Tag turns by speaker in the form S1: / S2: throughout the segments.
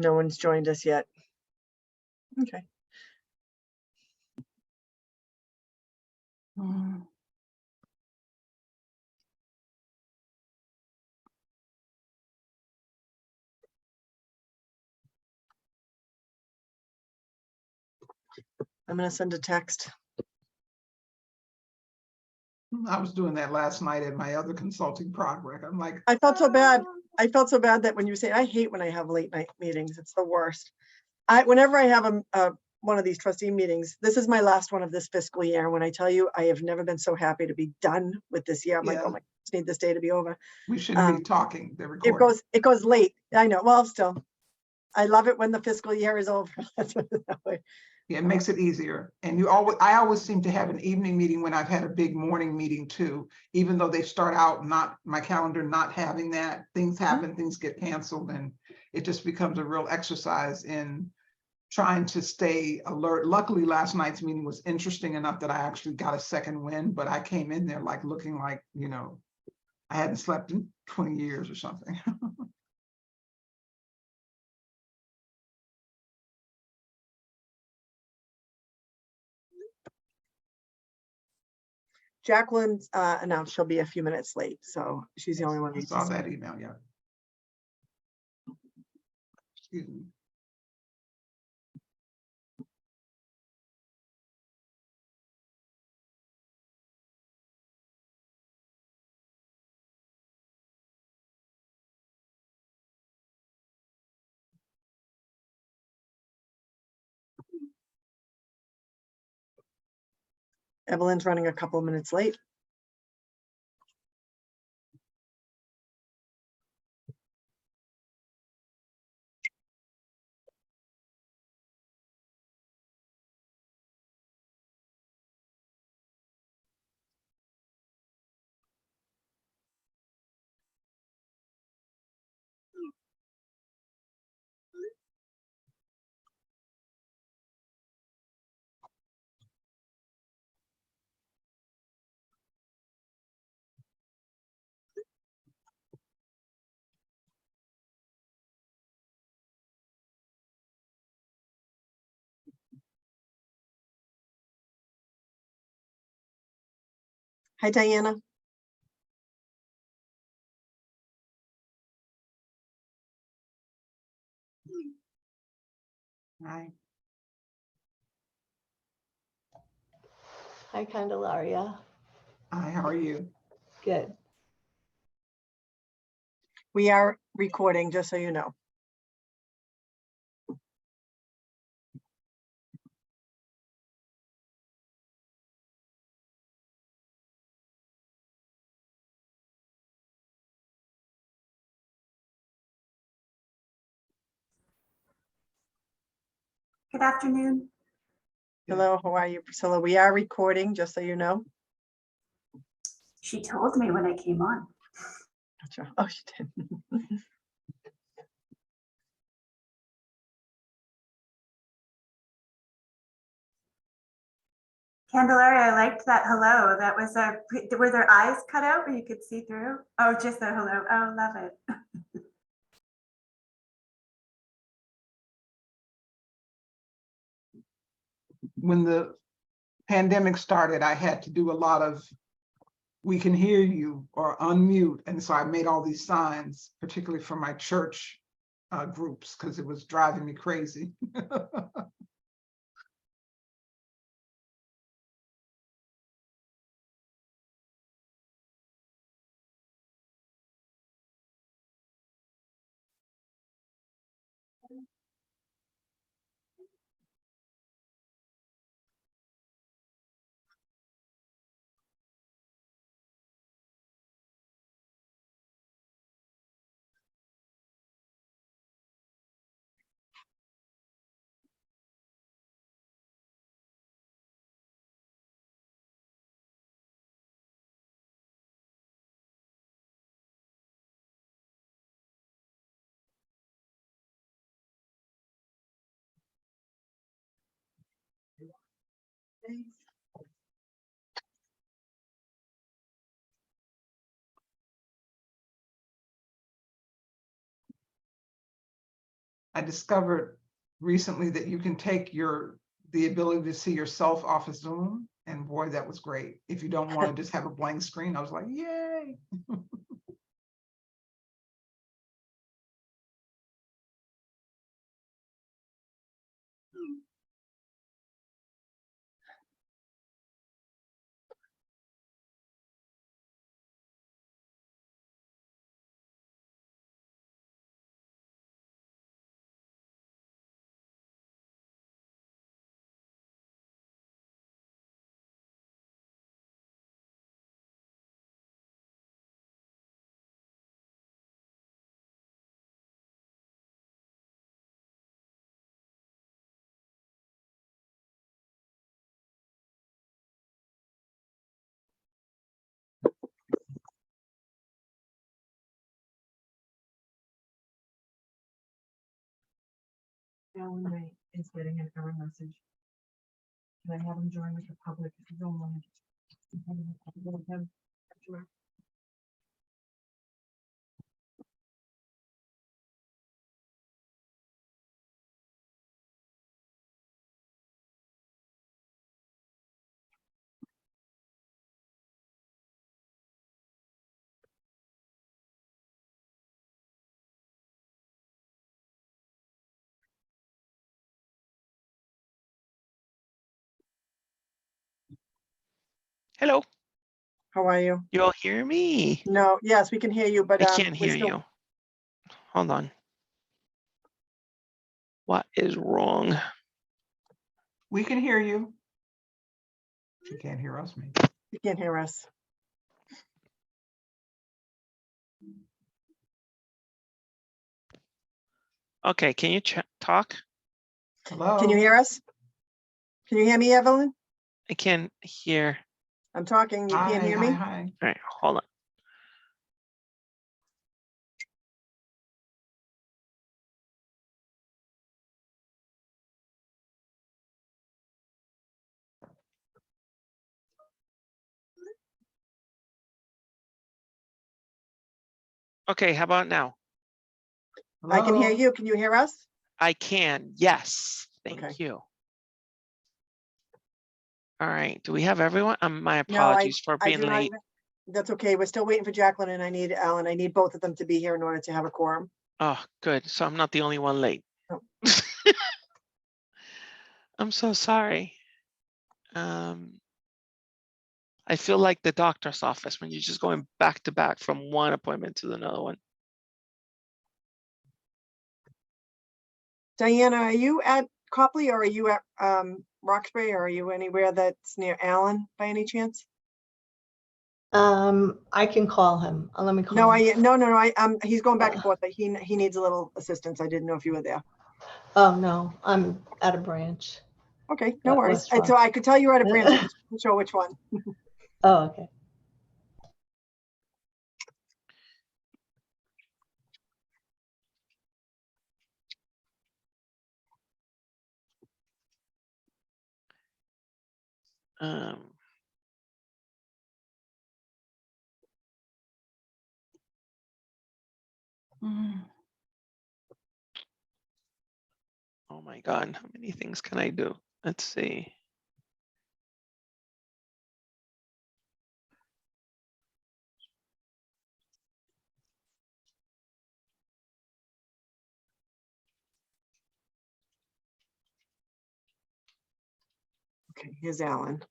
S1: No one's joined us yet. Okay. I'm going to send a text.
S2: I was doing that last night at my other consulting project. I'm like,
S1: I felt so bad. I felt so bad that when you say, I hate when I have late night meetings. It's the worst. Whenever I have one of these trustee meetings, this is my last one of this fiscal year. When I tell you, I have never been so happy to be done with this year. I'm like, oh my, I just need this day to be over.
S2: we shouldn't be talking. They're recording.
S1: It goes late. I know. Well, still, I love it when the fiscal year is over. Let's put it that way.
S2: Yeah, it makes it easier. And I always seem to have an evening meeting when I've had a big morning meeting too, even though they start out my calendar not having that. Things happen, things get canceled, and it just becomes a real exercise in trying to stay alert. Luckily, last night's meeting was interesting enough that I actually got a second win, but I came in there like looking like, I hadn't slept in 20 years or something.
S1: Jacqueline announced she'll be a few minutes late, so she's the only one.
S2: I saw that email, yeah. Excuse me.
S1: Evelyn's running a couple of minutes late. Hi, Diana.
S2: Hi.
S3: Hi, Candelaria.
S2: Hi, how are you?
S3: Good.
S1: We are recording, just so you know.
S4: Good afternoon.
S1: Hello, how are you, Priscilla? We are recording, just so you know.
S4: She told me when I came on.
S1: Gotcha. Oh, she did.
S4: Candelaria, I liked that hello. That was were their eyes cut out where you could see through? Oh, just the hello. Oh, love it.
S2: When the pandemic started, I had to do a lot of we can hear you or unmute. And so I made all these signs, particularly for my church groups, because it was driving me crazy. I discovered recently that you can take the ability to see yourself off of Zoom, and boy, that was great. If you don't want to just have a blank screen, I was like, yay.
S1: Alan Ray is getting an error message. Can I have him join with the public if you don't mind?
S3: Hello,
S1: How are you?
S3: you all hear me?
S1: No, yes, we can hear you, but
S3: I can't
S1: we're
S3: hear
S1: still,
S3: you. Hold on. What is wrong?
S2: We can hear you. You can't hear us, maybe.
S1: you can't hear us.
S3: Okay, can you talk?
S2: Hello?
S1: Can you hear us? Can you hear me, Evelyn?
S3: I can't hear.
S1: I'm talking. You can't
S2: Hi,
S1: hear
S2: hi,
S1: me?
S2: hi.
S3: All right, hold on. Okay, how about now?
S1: I can hear
S2: Hello?
S1: you. Can you hear us?
S3: I can, yes, thank
S1: Okay.
S3: you. All right, do we have everyone? My
S1: No,
S3: apologies for
S1: I
S3: being
S1: do not.
S3: late.
S1: That's okay. We're still waiting for Jacqueline and I need Alan. I need both of them to be here in order to have a quorum.
S3: Oh, good, so I'm not the only one late.
S1: No.
S3: I'm so sorry. I feel like the doctor's office when you're just going back to back from one appointment to another one.
S1: Diana, are you at Copley or are you at Roxbury or are you anywhere that's near Alan by any chance?
S5: I can call him. Let me call
S1: No,
S5: him.
S1: no, he's going back and
S5: Uh.
S1: forth, but he needs a little assistance. I didn't know if you were there.
S5: Oh, no, I'm at a branch.
S1: Okay, no worries.
S5: West
S1: So I could tell you were at a branch, I
S5: Rock.
S1: just wasn't sure which one.
S5: Oh, okay.
S3: Um, oh my God, how many things can I do? Let's see.
S1: Okay, here's Alan.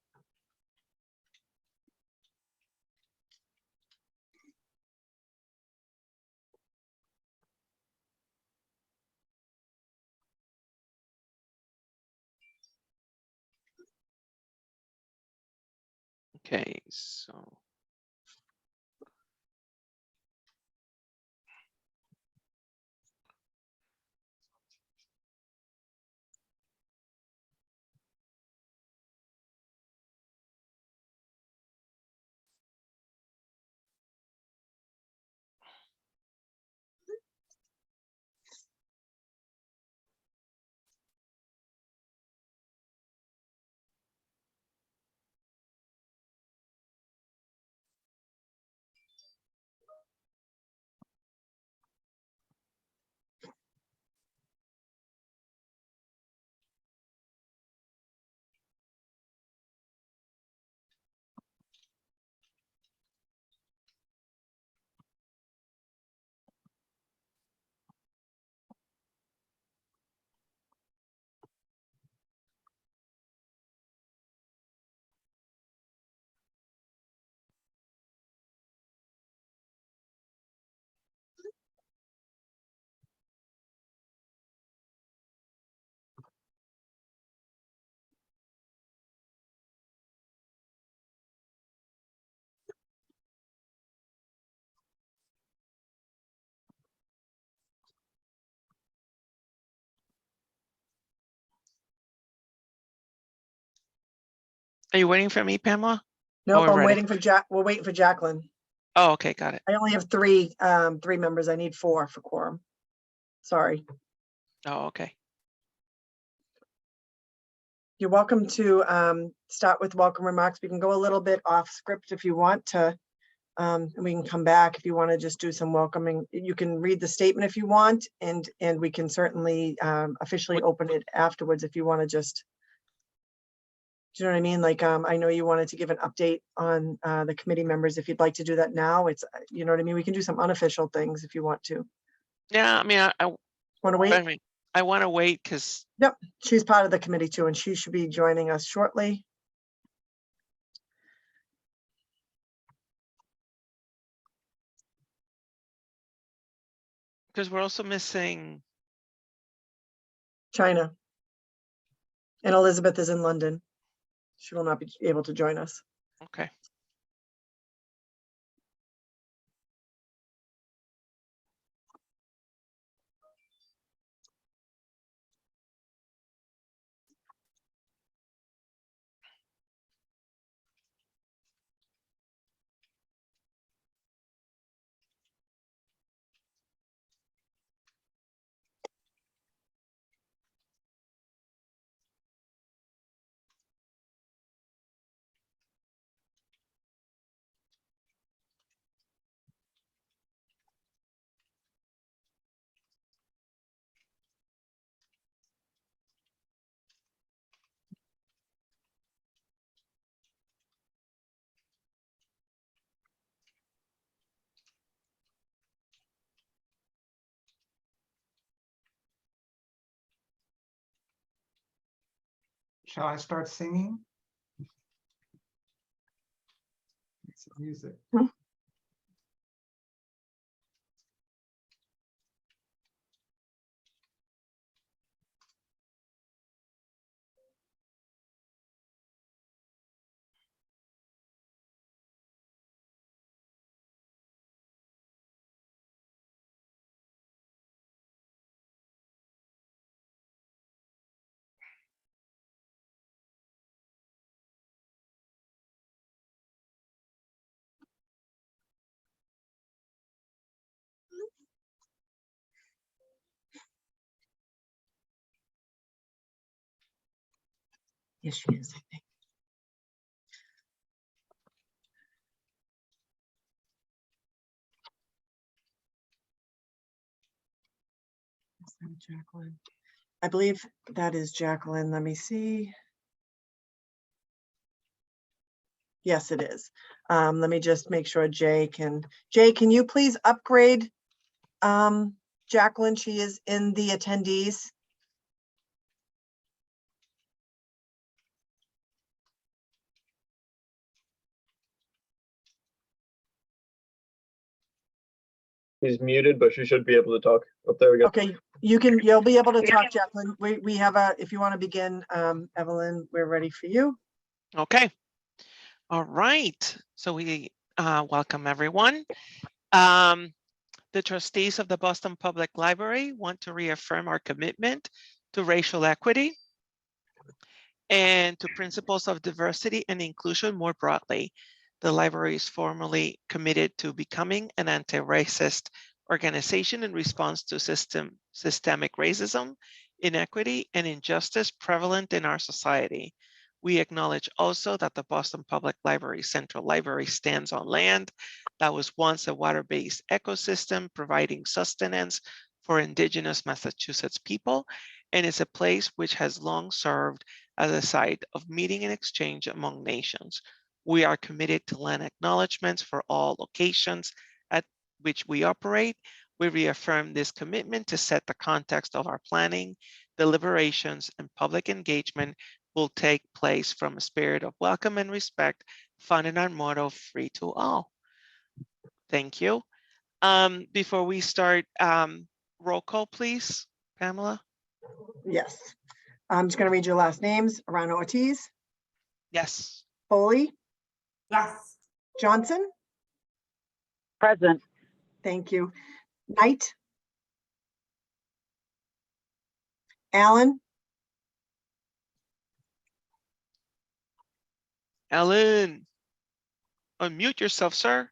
S3: Okay, so. Are you waiting for me, Pamela?
S1: Nope,
S3: we're
S1: I'm
S3: ready.
S1: waiting for we're waiting for Jacqueline.
S3: Oh, okay, got it.
S1: I only have three members. I need 4 for quorum. Sorry.
S3: Oh, okay.
S1: You're welcome to start with welcome remarks. We can go a little bit off script if you want to. And we can come back if you want to just do some welcoming. You can read the statement if you want, and we can certainly officially open it afterwards if you want to just. Do you know what I mean? Like, I know you wanted to give an update on the committee members. If you'd like to do that now, it's, you know what I mean? We can do some unofficial things if you want to.
S3: Yeah, I mean, I
S1: Want to wait?
S3: mean, I want to wait because
S1: Yep, she's part of the committee too, and she should be joining us shortly.
S3: we're also missing.
S1: China. And Elizabeth is in London. She will not be able to join us.
S3: Okay.
S2: Shall I start singing? Some music.
S1: Yes, she is, I think. Is that Jacqueline? I believe that is Jacqueline. Let me see. Yes, it is. Let me just make sure Jay, can you please upgrade Jacqueline? She is in the attendees.
S6: She's muted, but she should be able to talk. Oh, there we go.
S1: Okay, you'll be able to talk, Jacqueline. We have if you want to begin, Evelyn, we're ready for you.
S3: Okay. All right. So we welcome everyone. The trustees of the Boston Public Library want to reaffirm our commitment to racial equity and to principles of diversity and inclusion more broadly. The library is formally committed to becoming an anti-racist organization in response to systemic racism, inequity, and injustice prevalent in our society. We acknowledge also that the Boston Public Library Central Library stands on land that was once a water-based ecosystem providing sustenance for Indigenous Massachusetts people, and is a place which has long served as a site of meeting and exchange among nations. We are committed to land acknowledgements for all locations at which we operate. We reaffirm this commitment to set the context of our planning, deliberations, and public engagement will take place from a spirit of welcome and respect, founded on motto free to all. Thank you. Before we start, roll call, please, Pamela.
S1: Yes. I'm just going to read your last names. Arano Ortiz,
S3: Yes.
S1: Foley,
S4: Yes.
S1: Johnson.
S7: Present.
S1: Thank you. Knight. Allen.
S3: Ellen, unmute yourself, sir.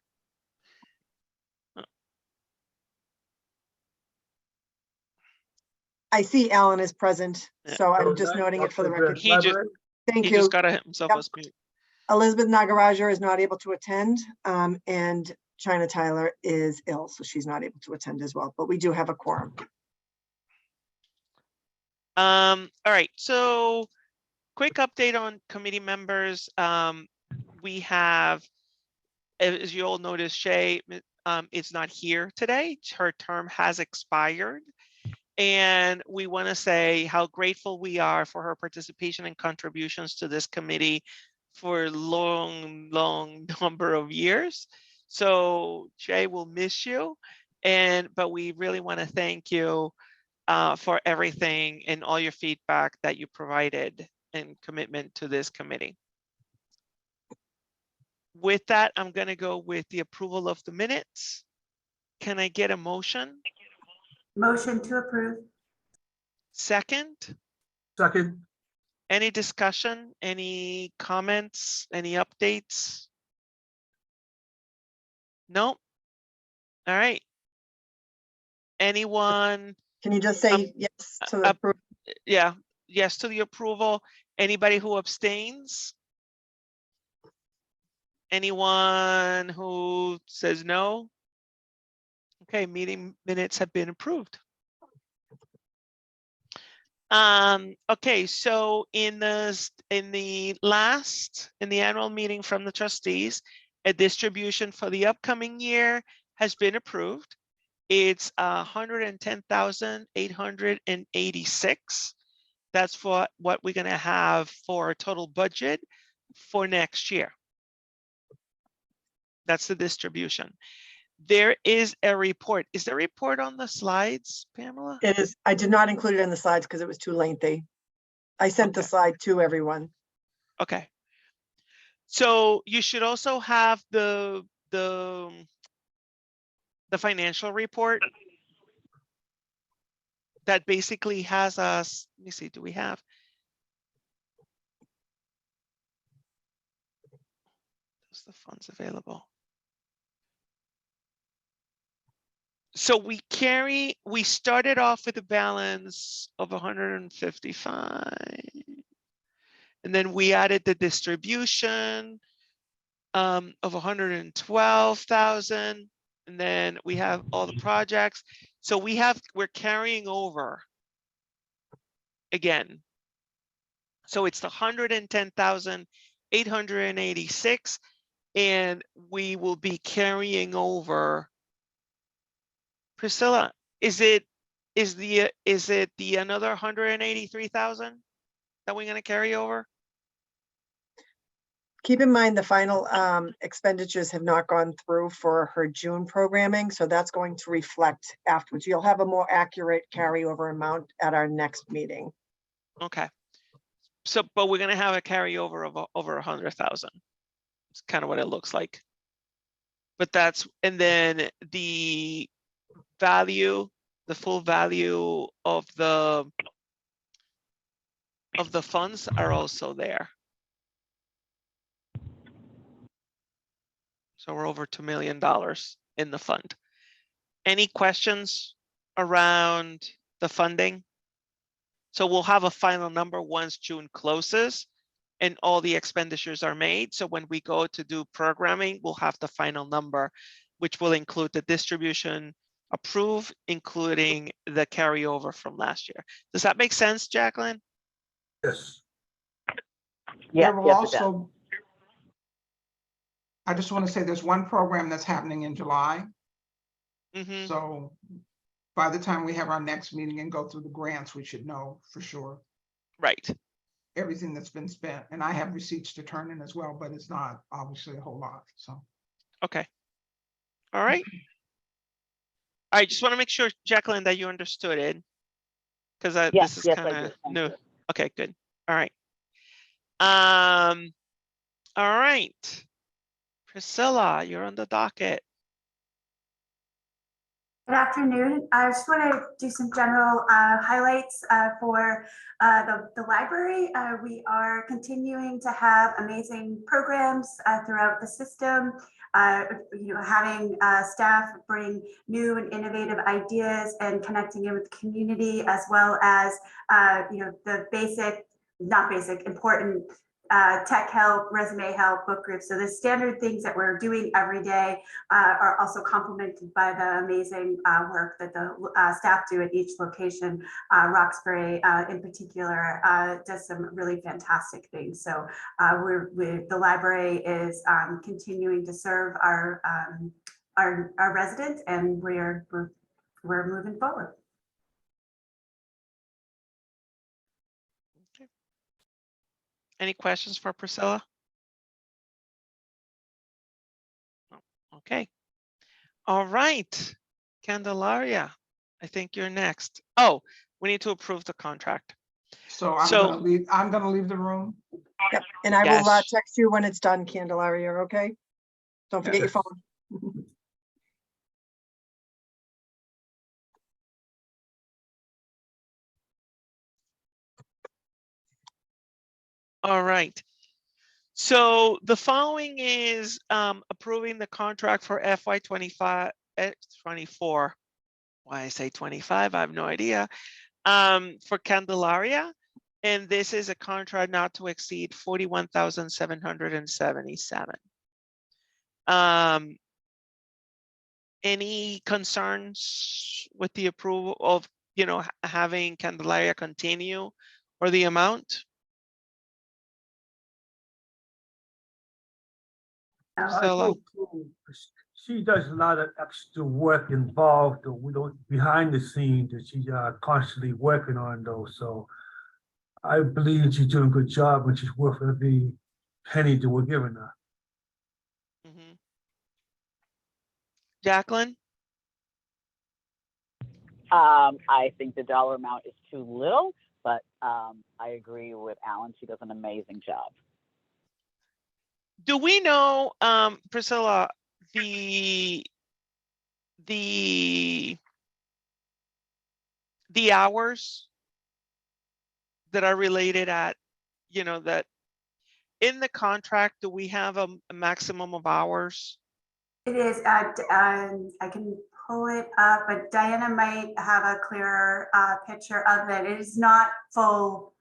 S1: I see Alan is present,
S3: Yeah.
S1: so I'm just noting it for the record.
S3: He just
S1: Thank
S3: he
S1: you.
S3: just got himself
S1: Yep.
S3: as mute.
S1: Elizabeth Nagaraja is not able to attend, and China Tyler is ill, so she's not able to attend as well, but we do have a quorum.
S3: All right, so quick update on committee members. We have, as you all noticed, Shay is not here today. Her term has expired. And we want to say how grateful we are for her participation and contributions to this committee for a long number of years. So Shay, will miss you. But we really want to thank you for everything and all your feedback that you provided and commitment to this committee. With that, I'm going to go with the approval of the minutes. Can I get a motion?
S4: Motion to approve.
S3: Second?
S8: Second.
S3: Any discussion, any comments, any updates? No? All right. Anyone?
S1: Can you just say yes to the approval?
S3: Yeah, yes to the approval. Anybody who abstains? Anyone who says no? Okay, meeting minutes have been approved. Okay, so in the annual meeting from the trustees, a distribution for the upcoming year has been approved. It's 110,886. That's for what we're gonna have for a total budget for next year. That's the distribution. There is a report. Is there a report on the slides, Pamela?
S1: It is, I did not include it in the slides because it was too lengthy. I sent the
S3: Okay.
S1: slide to everyone.
S3: Okay. So you should also have the financial report that basically has us, let me see, do we have? Those the funds available. So we started off with a balance of 155. And then we added the distribution of 112,000. And then we have all the projects. So we're carrying over again. So it's the 110,886, and we will be carrying over. Priscilla, is it the another 183,000 that we're going to carry over?
S1: Keep in mind, the final expenditures have not gone through for her June programming, so that's going to reflect afterwards. You'll have a more accurate carryover amount at our next meeting.
S3: Okay. So, but we're going to have a carryover of over 100,000. It's kind of what it looks like. But that's, and then the value, the full value of the funds are also there. So we're over $2 million in the fund. Any questions around the funding? So we'll have a final number once June closes and all the expenditures are made. So when we go to do programming, we'll have the final number, which will include the distribution approved, including the carryover from last year. Does that make sense, Jacqueline?
S8: Yes.
S7: Yes,
S2: There will
S7: yes, it does.
S2: also, I just want to say there's one program that's happening in July.
S3: Mm-hmm.
S2: So by the time we have our next meeting and go through the grants, we should know for sure
S3: Right.
S2: everything that's been spent. And I have receipts to turn in as well, but it's not obviously a whole lot. So.
S3: Okay. All right. I just want to make sure, Jacqueline, that you understood it, because
S7: Yes,
S3: this is
S7: yes, I
S3: kind
S7: do.
S3: of
S7: Thank
S3: new.
S7: you.
S3: Okay, good. All right. All right. Priscilla, you're on the docket.
S4: Good afternoon. I just want to do some general highlights for the library. We are continuing to have amazing programs throughout the system. Having staff bring new and innovative ideas and connecting in with the community, as well as the important tech help, resume help, book groups. So the standard things that we're doing every day are also complemented by the amazing work that the staff do at each location. Roxbury in particular does some really fantastic things. So the library is continuing to serve our residents, and we're moving forward.
S3: Any questions for Priscilla? Okay. All right. Candelaria, I think you're next. Oh, we need to approve the contract.
S2: So I'm gonna leave the room.
S1: Yep. And I will
S3: Yes.
S1: text you when it's done, Candelaria, okay? Don't forget your
S8: Yes.
S1: phone.
S3: All right. So the following is approving the contract for FY 24. Why I say 25, I have no idea. For Candelaria, and this is a contract not to exceed 41,777. Any concerns with the approval of, having Candelaria continue, or the amount? Priscilla?
S8: She does a lot of extra work involved, behind the scenes that she's constantly working on those. So I believe she's doing a good job, and she's worth every penny that we're giving her.
S3: Mhm. Jacqueline?
S7: I think the dollar amount is too little, but I agree with Alan. She does an amazing job.
S3: Do we know, Priscilla, the hours that are related at, that in the contract, do we have a maximum of hours?
S4: It is, I can pull it up, but Diana might have a clearer picture of it. It is not full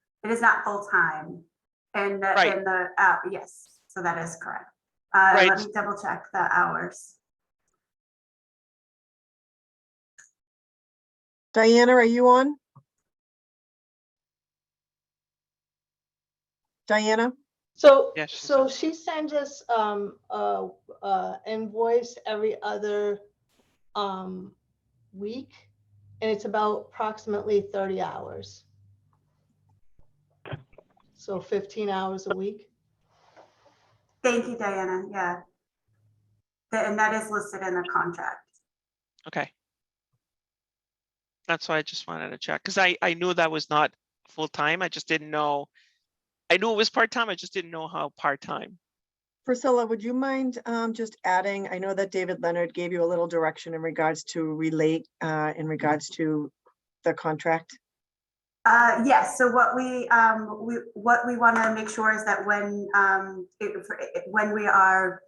S4: time. And
S3: Right.
S4: yes, so that is correct.
S3: Right.
S4: Let me double check the hours.
S1: Diana, are you on? Diana?
S5: So,
S3: Yes, she's
S5: so
S3: on.
S5: she sends us invoice every other week, and it's about approximately 30 hours. So 15 hours a week.
S4: Thank you, Diana. Yeah. And that is listed in the contract.
S3: Okay. That's why I just wanted to check, because I knew that was not full-time. I just didn't know. I knew it was part-time. I just didn't know how part-time.
S1: Priscilla, would you mind just adding, I know that David Leonard gave you a little direction in regards to relate, in regards to the contract?
S4: Yes. So what we want to make sure is that when we are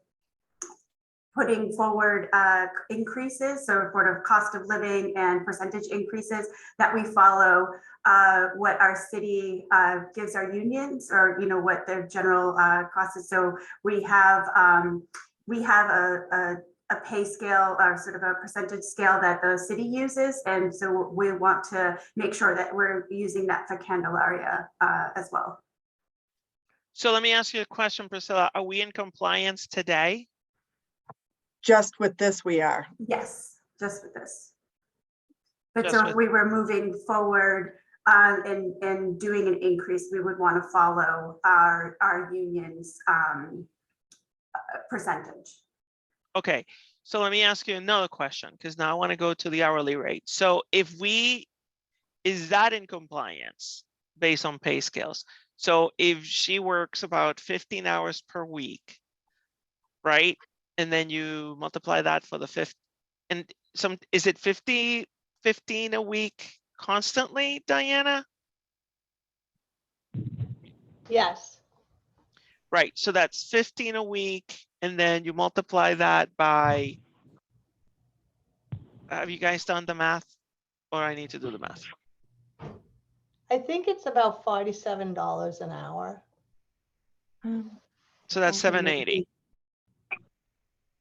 S4: putting forward increases, so sort of cost of living and percentage increases, that we follow what our city gives our unions, or what their general cost is. So we have a pay scale, or sort of a percentage scale that the city uses, and so we want to make sure that we're using that for Candelaria as well.
S3: So let me ask you a question, Priscilla. Are we in compliance today?
S1: Just with this, we are.
S4: Yes, just with this. But
S3: Just
S4: so
S3: with-
S4: if we were moving forward and doing an increase, we would want to follow our union's percentage.
S3: Okay, so let me ask you another question, because now I want to go to the hourly rate. So is that in compliance based on pay scales? So if she works about 15 hours per week, right? And then you multiply that for the And is it 15 a week constantly, Diana?
S5: Yes,
S3: Right, so that's 15 a week, and then you multiply that by, have you guys done the math? Or I need to do the math?
S5: I think it's about $47 an hour.
S3: So that's 780.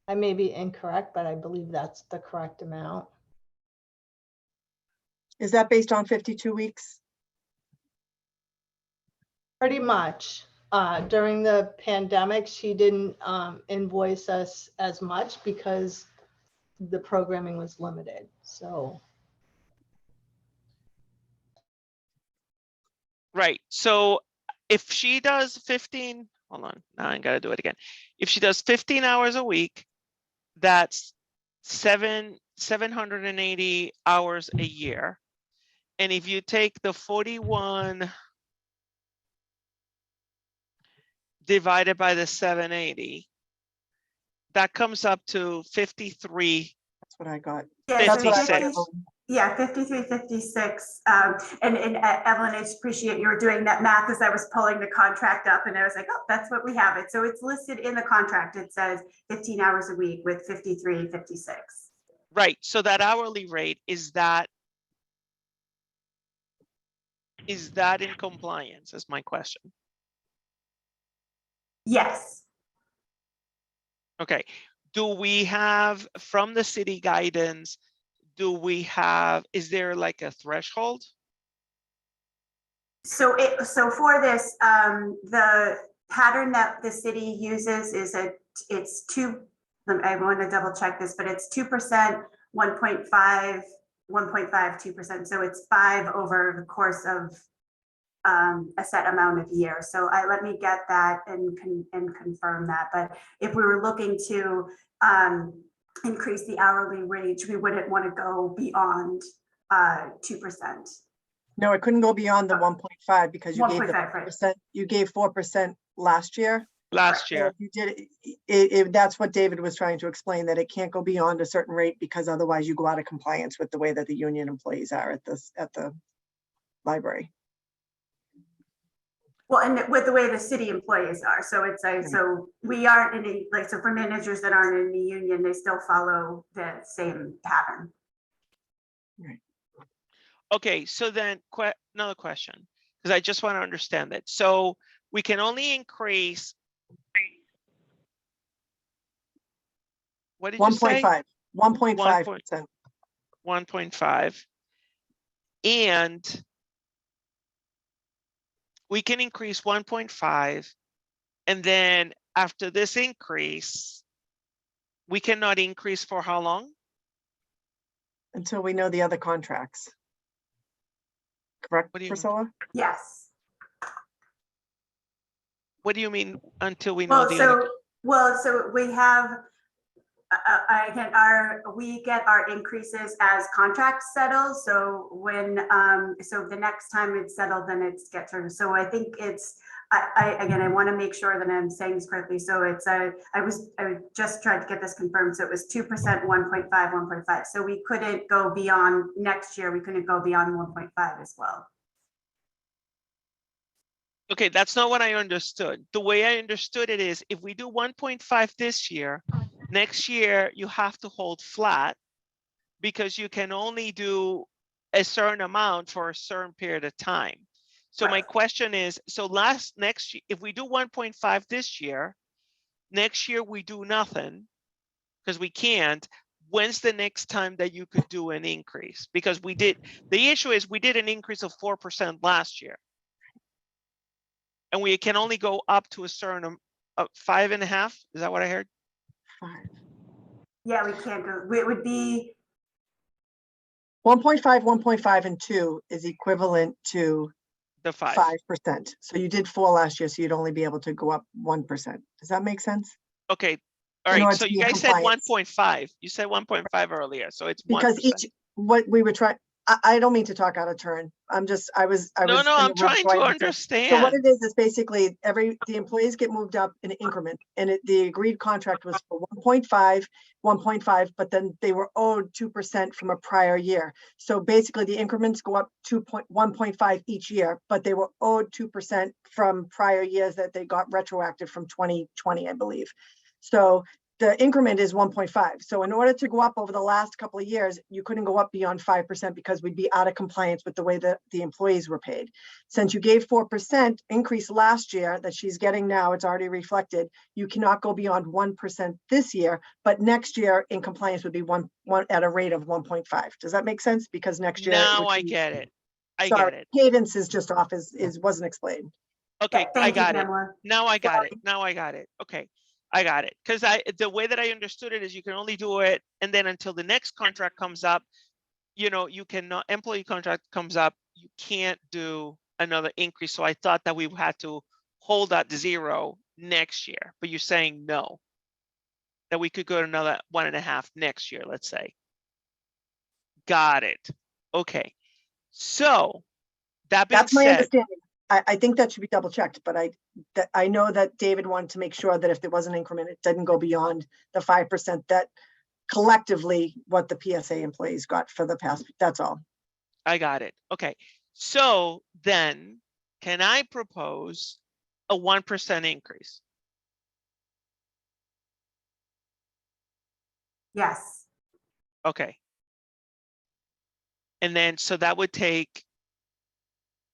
S5: I may be incorrect, but I believe that's the correct amount.
S1: Is that based on 52 weeks?
S5: Pretty much. During the pandemic, she didn't invoice us as much because the programming was limited. So
S3: Right, so if she does 15, hold on, now I gotta do it again. If she does 15 hours a week, that's 780 hours a year. And if you take the 41 divided by the 780, that comes up to 53.
S1: That's what I got.
S4: Yeah,
S1: That's
S4: so
S1: what I
S3: 56.
S1: got.
S4: yeah, 53, 56. And Evelyn, I appreciate you were doing that math as I was pulling the contract up and I was like, oh, that's what we have it. So it's listed in the contract. It says 15 hours a week with 53, 56.
S3: Right, so that hourly rate, is that in compliance, is my question.
S4: Yes.
S3: Okay, do we have, from the city guidance, is there like a threshold?
S4: So for this, the pattern that the city uses is it's I want to double check this, but it's 2%, 1.5, 1.5, 2%. So it's 5 over the course of a set amount of years. So let me get that and confirm that. But if we were looking to increase the hourly wage, we wouldn't want to go beyond 2%.
S1: No, it couldn't go beyond the 1.5 because you gave the
S4: 1.5, right.
S1: 4%. You gave 4% last year.
S3: Last
S1: So
S3: year,
S1: if you did it, that's what David was trying to explain, that it can't go beyond a certain rate because otherwise you go out of compliance with the way that the union employees are at the library.
S4: Well, and with the way the city employees are, so it's so we aren't in a, like, so for managers that aren't in the union, they still follow the same pattern.
S1: Right.
S3: okay, so then another question, because I just want to understand that. So we can only increase. What did you say?
S1: 1.5, 1.5%.
S3: 1.5. And we can increase 1.5. And then after this increase, we cannot increase for how long?
S1: Until we know the other contracts. Correct,
S3: What do you-
S1: Priscilla?
S4: Yes.
S3: What do you mean until we know the other?
S4: So we have, we get our increases as contracts settle. So when, so the next time it's settled, then it's get turned. So I think it's, again, I want to make sure that I'm saying this correctly. So it's I just tried to get this confirmed. So it was 2%, 1.5, 1.5. So we couldn't go beyond next year. We couldn't go beyond 1.5 as well.
S3: Okay, that's not what I understood. The way I understood it is if we do 1.5 this year, next year you have to hold flat because you can only do a certain amount for a certain period of time. So my question is, so next year, if we do 1.5 this year, next year we do nothing because we can't. When's the next time that you could do an increase? Because the issue is we did an increase of 4% last year. And we can only go up to a certain 5.5. Is that what I heard?
S1: 5.
S4: Yeah, we can't go. It would be
S1: 1.5, 1.5, and 2 is equivalent to
S3: The 5.
S1: 5%. So you did 4 last year, so you'd only be able to go up 1%. Does that make sense?
S3: Okay. All
S1: In
S3: right.
S1: order
S3: So
S1: to be
S3: you
S1: in
S3: guys said
S1: compliance.
S3: 1.5. You said 1.5 earlier. So it's 1%.
S1: Because what we were trying, I don't mean to talk out of turn. I was
S3: No,
S1: in
S3: no,
S1: the
S3: I'm
S1: room,
S3: trying
S1: so I
S3: to
S1: understand. So what
S3: understand.
S1: it is basically the employees get moved up in an increment, and the agreed contract was for 1.5, but then they were owed 2% from a prior year. So basically the increments go up 1.5 each year, but they were owed 2% from prior years that they got retroactive from 2020, I believe. So the increment is 1.5. So in order to go up over the last couple of years, you couldn't go up beyond 5% because we'd be out of compliance with the way that the employees were paid. Since you gave 4% increase last year that she's getting now, it's already reflected. You cannot go beyond 1% this year, but next year in compliance would be one at a rate of 1.5. Does that make sense? Because next year.
S3: Now I get it. I
S1: Sorry,
S3: get it.
S1: cadence is just off, wasn't explained.
S3: Okay, I
S4: Thank you,
S3: got it.
S4: Pamela.
S3: Now I got it. Now I got it. Okay, I got it. Because the way that I understood it is you can only do it, and then until the next contract comes up, you know, you cannot, employee contract comes up, you can't do another increase. So I thought that we had to hold at 0 next year, but you're saying no, that we could go to another 1.5 next year, let's say. Got it. Okay. So that being
S1: That's my
S3: said,
S1: understanding. I think that should be double checked, but I know that David wanted to make sure that if there was an increment, it didn't go beyond the 5% that collectively what the PSA employees got for the past, that's all.
S3: I got it. Okay. So then can I propose a 1% increase?
S4: Yes.
S3: Okay. And then, so that would take,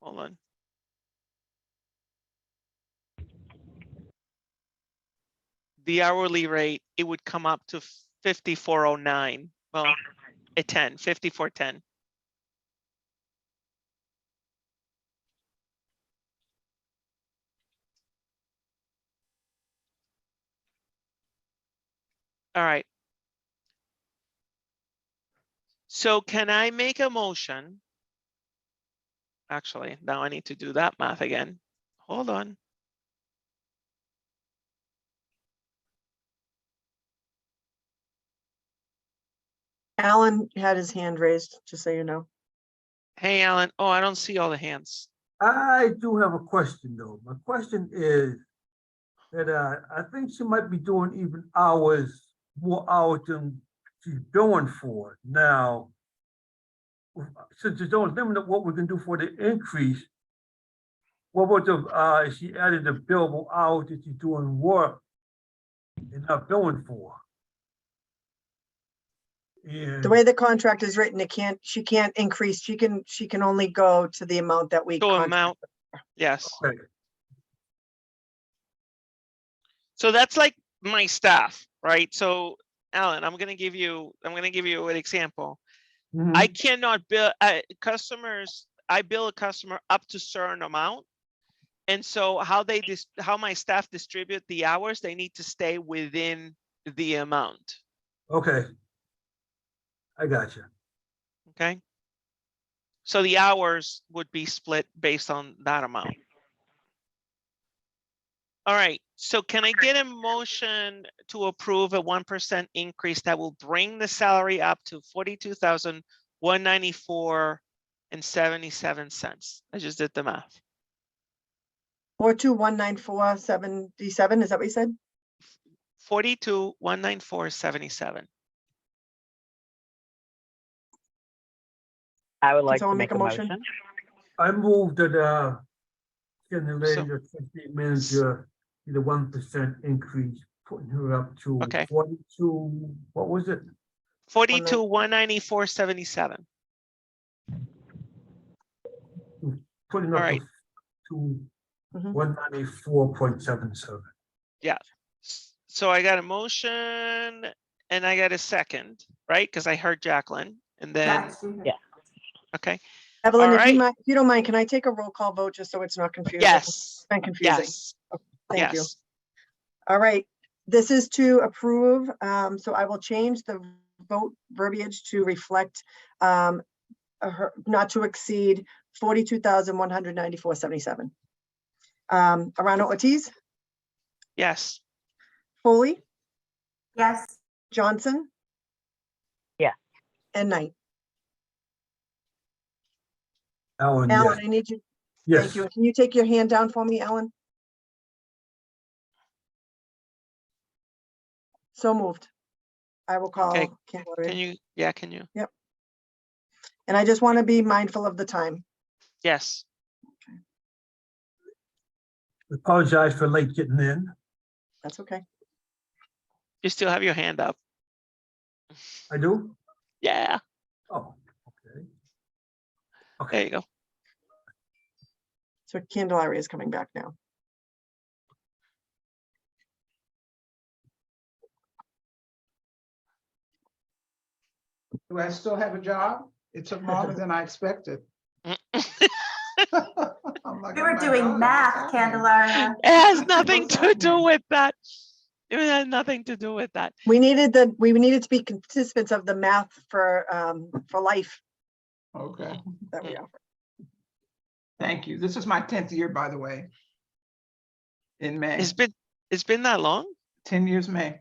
S3: hold on. The hourly rate, it would come up to 54.09. Well, a 10, 54.10. All right. So can I make a motion? Actually, now I need to do that math again. Hold on.
S1: Alan had his hand raised, just so you know.
S3: Hey, Alan. Oh, I don't see all the hands.
S8: I do have a question though. My question is that I think she might be doing even more hours than she's billing for. Now, since there's no limit what we can do for the increase, what was if she added the billable hours that she's doing work and not billing for? And
S1: The way the contract is written, she can't increase, she can only go to the amount that we.
S3: To amount, yes.
S8: okay,
S3: So that's like my staff, right? So Alan, I'm gonna give you an example.
S8: mhm.
S3: I cannot bill customers. I bill a customer up to certain amount, and so how my staff distribute the hours, they need to stay within the amount.
S8: Okay, I got you.
S3: Okay. So the hours would be split based on that amount. All right, so can I get a motion to approve a 1% increase that will bring the salary up to $42,194.77? I just did the math.
S1: 4219477, is that what you said?
S3: 42,194.77.
S7: I would like to
S1: someone
S7: make
S1: make
S7: a
S1: a motion?
S7: motion.
S8: I moved that getting the lady,
S3: So-
S8: the safety manager, the 1% increase, putting her up to
S3: Okay.
S8: 42, what was it?
S3: 42,194.77.
S8: Putting
S3: All
S8: up
S3: right.
S8: to
S1: Mhm.
S8: 194.77.
S3: So I got a motion and I got a second, right? Because I heard Jacqueline and then,
S4: Yes.
S3: okay.
S1: Evelyn,
S3: All
S1: if
S3: right.
S1: you don't mind, can I take a roll call vote just so it's not confusing?
S3: Yes,
S1: It's been confusing.
S3: yes,
S1: Thank you.
S3: yes.
S1: All right, this is to approve, so I will change the vote verbiage to reflect her not to exceed 42,194.77. Arano Ortiz,
S3: Yes.
S1: Foley,
S4: Yes.
S1: Johnson.
S7: Yeah.
S1: And Knight.
S8: Alan,
S1: Alan,
S8: yes.
S1: I need you.
S8: Yes.
S1: Thank you. Can you take your hand down for me, Alan? So moved. I will
S3: Okay.
S1: call Candelaria.
S3: Can you, yeah, can you?
S1: And I just want to be mindful of the time.
S3: Yes.
S8: Apologize for late getting in.
S1: That's okay.
S3: You still have your hand up.
S8: I do?
S3: Yeah,
S8: Oh, okay.
S3: there
S8: Okay.
S3: you go.
S1: So Candelaria is coming back now.
S2: Do I still have a job? It took longer than I expected. I'm like,
S4: We
S2: oh
S4: were
S2: my
S4: doing
S2: God, what's
S4: math,
S2: happening?
S4: Candelaria.
S3: It has nothing
S2: What's
S3: to do
S2: happening?
S3: with that. It has nothing to do with that.
S1: We needed to be participants of the math for life
S2: Okay,
S1: that we offer.
S2: thank you. This is my 10th year, by the way. In May,
S3: It's been that long?
S2: 10 years May.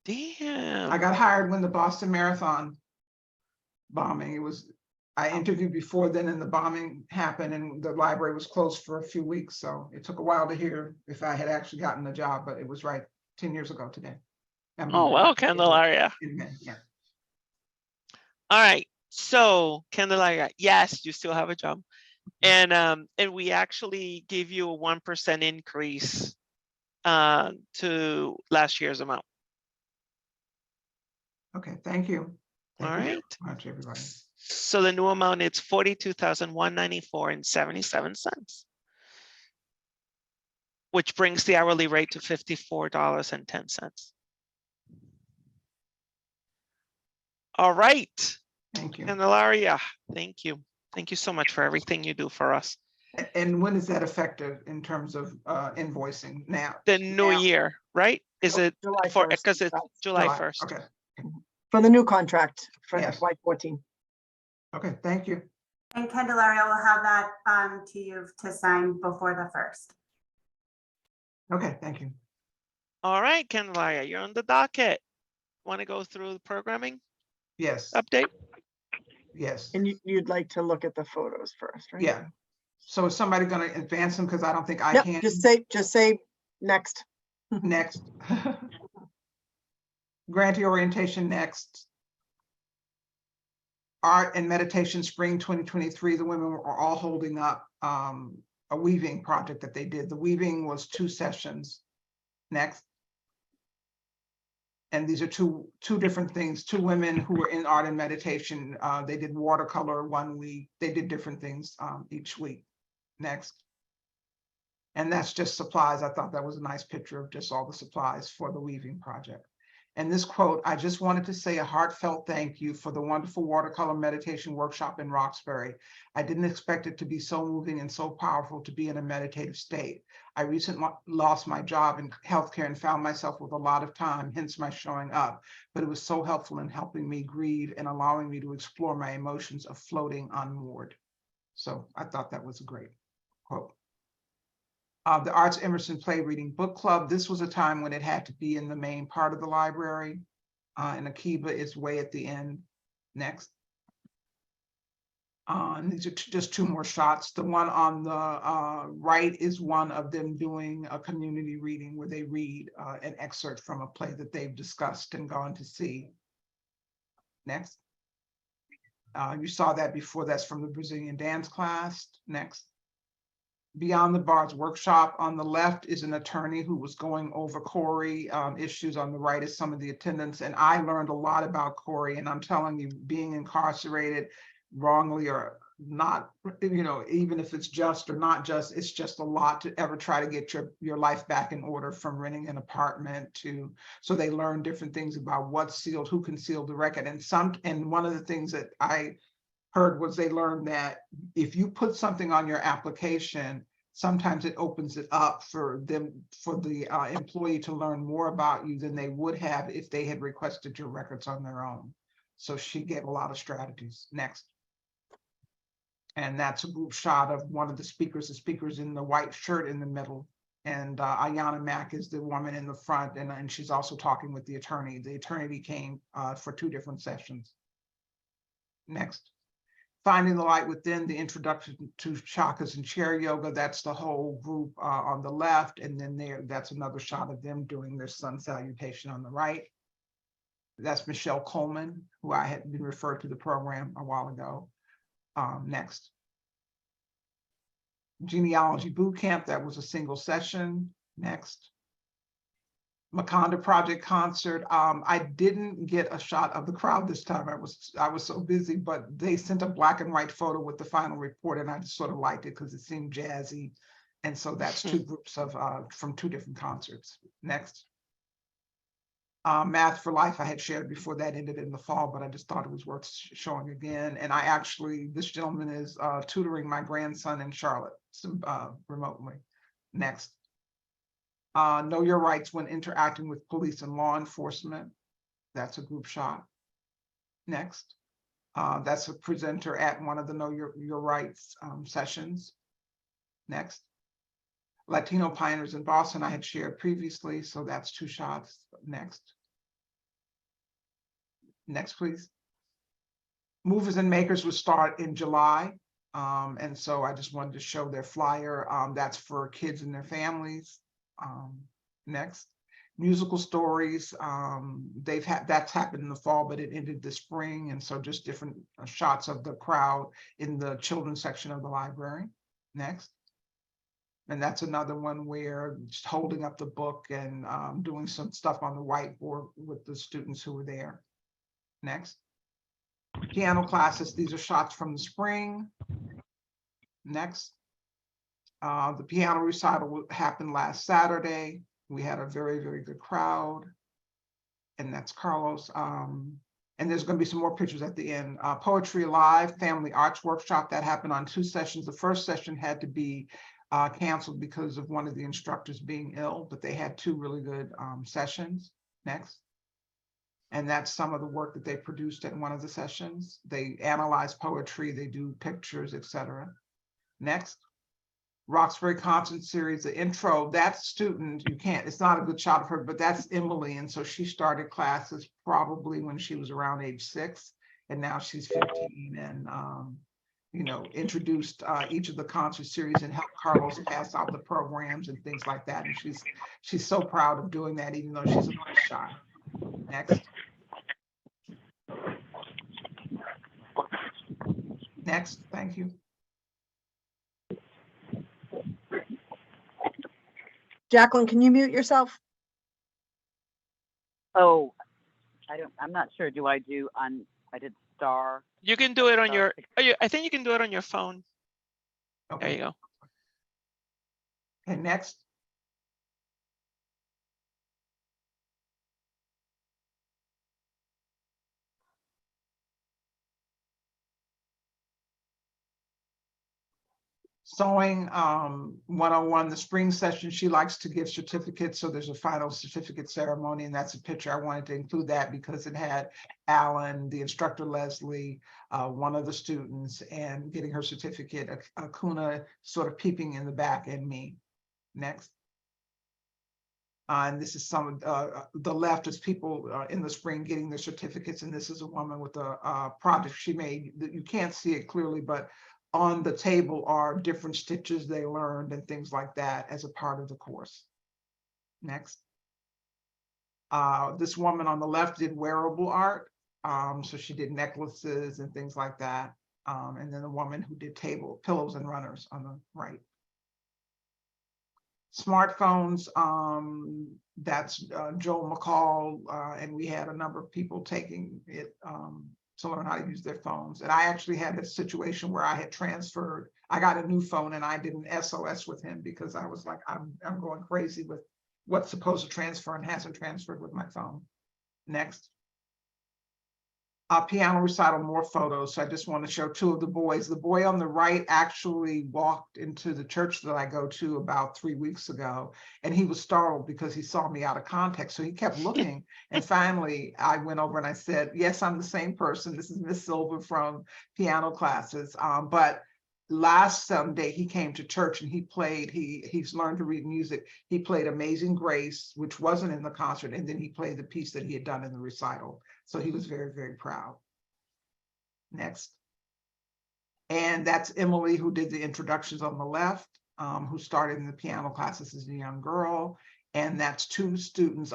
S3: Damn.
S2: I got hired when the Boston Marathon bombing, I interviewed before then and the bombing happened and the library was closed for a few weeks. So it took a while to hear if I had actually gotten the job, but it was right 10 years ago today.
S3: Oh, well, Candelaria.
S2: In May, yeah.
S3: All right. So Candelaria, yes, you still have a job. And we actually give you a 1% increase to last year's amount.
S2: Okay, thank you.
S3: All
S2: Thank you
S3: right.
S2: very much, everybody.
S3: So the new amount is $42,194.77, which brings the hourly rate to $54.10. All right,
S2: Thank you.
S3: Candelaria, thank you. Thank you so much for everything you do for us.
S2: And when is that effective in terms of invoicing now?
S3: The new year, right? Is it
S1: July
S3: for,
S1: 1st,
S3: because it's
S1: that's
S3: July 1st.
S2: Okay,
S1: for the new contract for
S2: Yes.
S1: FY14.
S2: okay, thank you.
S4: And Candelaria will have that to you to sign before the 1st.
S2: Okay, thank you.
S3: All right, Candelaria, you're on the docket. Want to go through the programming
S2: Yes,
S3: update?
S2: yes,
S1: And you'd like to look at the photos first, right?
S2: yeah. So is somebody gonna advance them? Because I don't think I
S1: Yep,
S2: can.
S1: just say next.
S2: Next. Grantee orientation next. Art and meditation spring 2023. The women were all holding up a weaving project that they did. The weaving was 2 sessions. Next. And these are two different things. 2 women who were in art and meditation. They did watercolor one week. They did different things each week. Next. And that's just supplies. I thought that was a nice picture of just all the supplies for the weaving project. And this quote, I just wanted to say a heartfelt thank you for the wonderful watercolor meditation workshop in Roxbury. I didn't expect it to be so moving and so powerful to be in a meditative state. I recently lost my job in healthcare and found myself with a lot of time, hence my showing up. But it was so helpful in helping me grieve and allowing me to explore my emotions of floating onward. So I thought that was a great quote. The Arts Emerson Play Reading Book Club. This was a time when it had to be in the main part of the library. And Akiba is way at the end. Next. And these are just 2 more shots. The one on the right is one of them doing a community reading where they read an excerpt from a play that they've discussed and gone to see. Next. You saw that before. That's from the Brazilian dance class. Next. Beyond the Bars workshop. On the left is an attorney who was going over Corey issues. On the right is some of the attendants. And I learned a lot about Corey. And I'm telling you, being incarcerated wrongly or not, even if it's just or not just, it's just a lot to ever try to get your life back in order, from renting an apartment to, so they learn different things about what's sealed, who can seal the record. And one of the things that I heard was they learned that if you put something on your application, sometimes it opens it up for the employee to learn more about you than they would have if they had requested your records on their own. So she gave a lot of strategies. Next. And that's a group shot of one of the speakers in the white shirt in the middle. And Ayana Mack is the woman in the front, and she's also talking with the attorney. The attorney came for 2 different sessions. Next. Finding the Light Within, the Introduction to Chakas and Chair Yoga, that's the whole group on the left. And then that's another shot of them doing their sun salutation on the right. That's Michelle Coleman, who I had been referred to the program a while ago. Next. Genealogy Boot Camp, that was a single session. Next. Maconda Project concert. I didn't get a shot of the crowd this time. I was so busy, but they sent a black and white photo with the final report, and I just sort of liked it because it seemed jazzy. And so that's two groups of from two different concerts. Next. Math for Life, I had shared before that ended in the fall, but I just thought it was worth showing again. And this gentleman is tutoring my grandson in Charlotte remotely. Next. Know Your Rights when interacting with police and law enforcement. That's a group shot. Next. That's a presenter at one of the Know Your Rights sessions. Next. Latino Pioneers in Boston, I had shared previously, so that's two shots. Next. Next, please. Movers and Makers will start in July. And so I just wanted to show their flyer. That's for kids and their families. Next. Musical Stories. That's happened in the fall, but it ended this spring. And so just different shots of the crowd in the children's section of the library. Next. And that's another one where just holding up the book and doing some stuff on the whiteboard with the students who were there. Next. Piano classes, these are shots from the spring. Next. The piano recital happened last Saturday. We had a very, very good crowd. And that's Carlos. And there's going to be some more pictures at the end. Poetry Alive, Family Arts Workshop, that happened on 2 sessions. The first session had to be canceled because of one of the instructors being ill, but they had 2 really good sessions. Next. And that's some of the work that they produced at one of the sessions. They analyze poetry, they do pictures, etc. Next. Roxbury Concert Series, the intro, that student, it's not a good shot of her, but that's Emily. And so she started classes probably when she was around age 6, and now she's 15 and, introduced each of the concert series and helped Carlos pass out the programs and things like that. And she's so proud of doing that, even though she's a little shy. Next. Next, thank you.
S1: Jacqueline, can you mute yourself?
S7: Oh, I'm not sure. I did star.
S3: You can do it on your, I think you can do it on your phone.
S2: Okay.
S3: There you go.
S2: Okay, next. Sewing 101, the spring session, she likes to give certificates. So there's a final certificate ceremony, and that's a picture. I wanted to include that because it had Alan, the instructor Leslie, one of the students, and getting her certificate, Akuna sort of peeping in the back, and me. Next. And this is some of the left is people in the spring getting their certificates. And this is a woman with a project she made that you can't see it clearly, but on the table are different stitches they learned and things like that as a part of the course. Next. This woman on the left did wearable art. So she did necklaces and things like that. And then the woman who did pillows and runners on the right. Smartphones, that's Joel McCall, and we had a number of people taking it to learn how to use their phones. And I actually had a situation where I had transferred, I got a new phone and I did an SOS with him because I was like, I'm going crazy with what's supposed to transfer and hasn't transferred with my phone. Next. Piano recital, more photos. So I just want to show 2 of the boys. The boy on the right actually walked into the church that I go to about 3 weeks ago, and he was startled because he saw me out of context. So he kept looking. And finally, I went over and I said, yes, I'm the same person. This is Miss Silver from piano classes. But last Sunday, he came to church and he played, he's learned to read music. He played Amazing Grace, which wasn't in the concert. And then he played the piece that he had done in the recital. So he was very, very proud. Next. And that's Emily, who did the introductions on the left, who started in the piano classes as a young girl. And that's 2 students,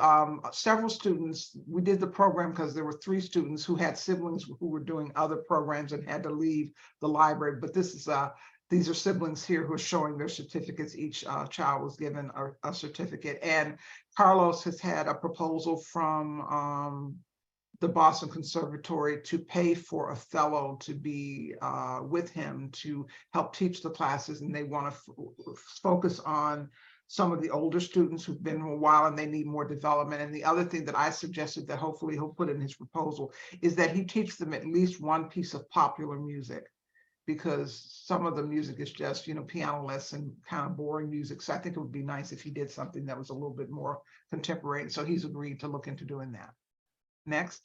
S2: several students. We did the program because there were 3 students who had siblings who were doing other programs and had to leave the library. But this is these are siblings here who are showing their certificates. Each child was given a certificate. And Carlos has had a proposal from the Boston Conservatory to pay for a fellow to be with him to help teach the classes. And they want to focus on some of the older students who've been a while and they need more development. And the other thing that I suggested that hopefully he'll put in his proposal is that he teach them at least one piece of popular music, because some of the music is just, piano-less and kind of boring music. So I think it would be nice if he did something that was a little bit more contemporary. So he's agreed to look into doing that. Next.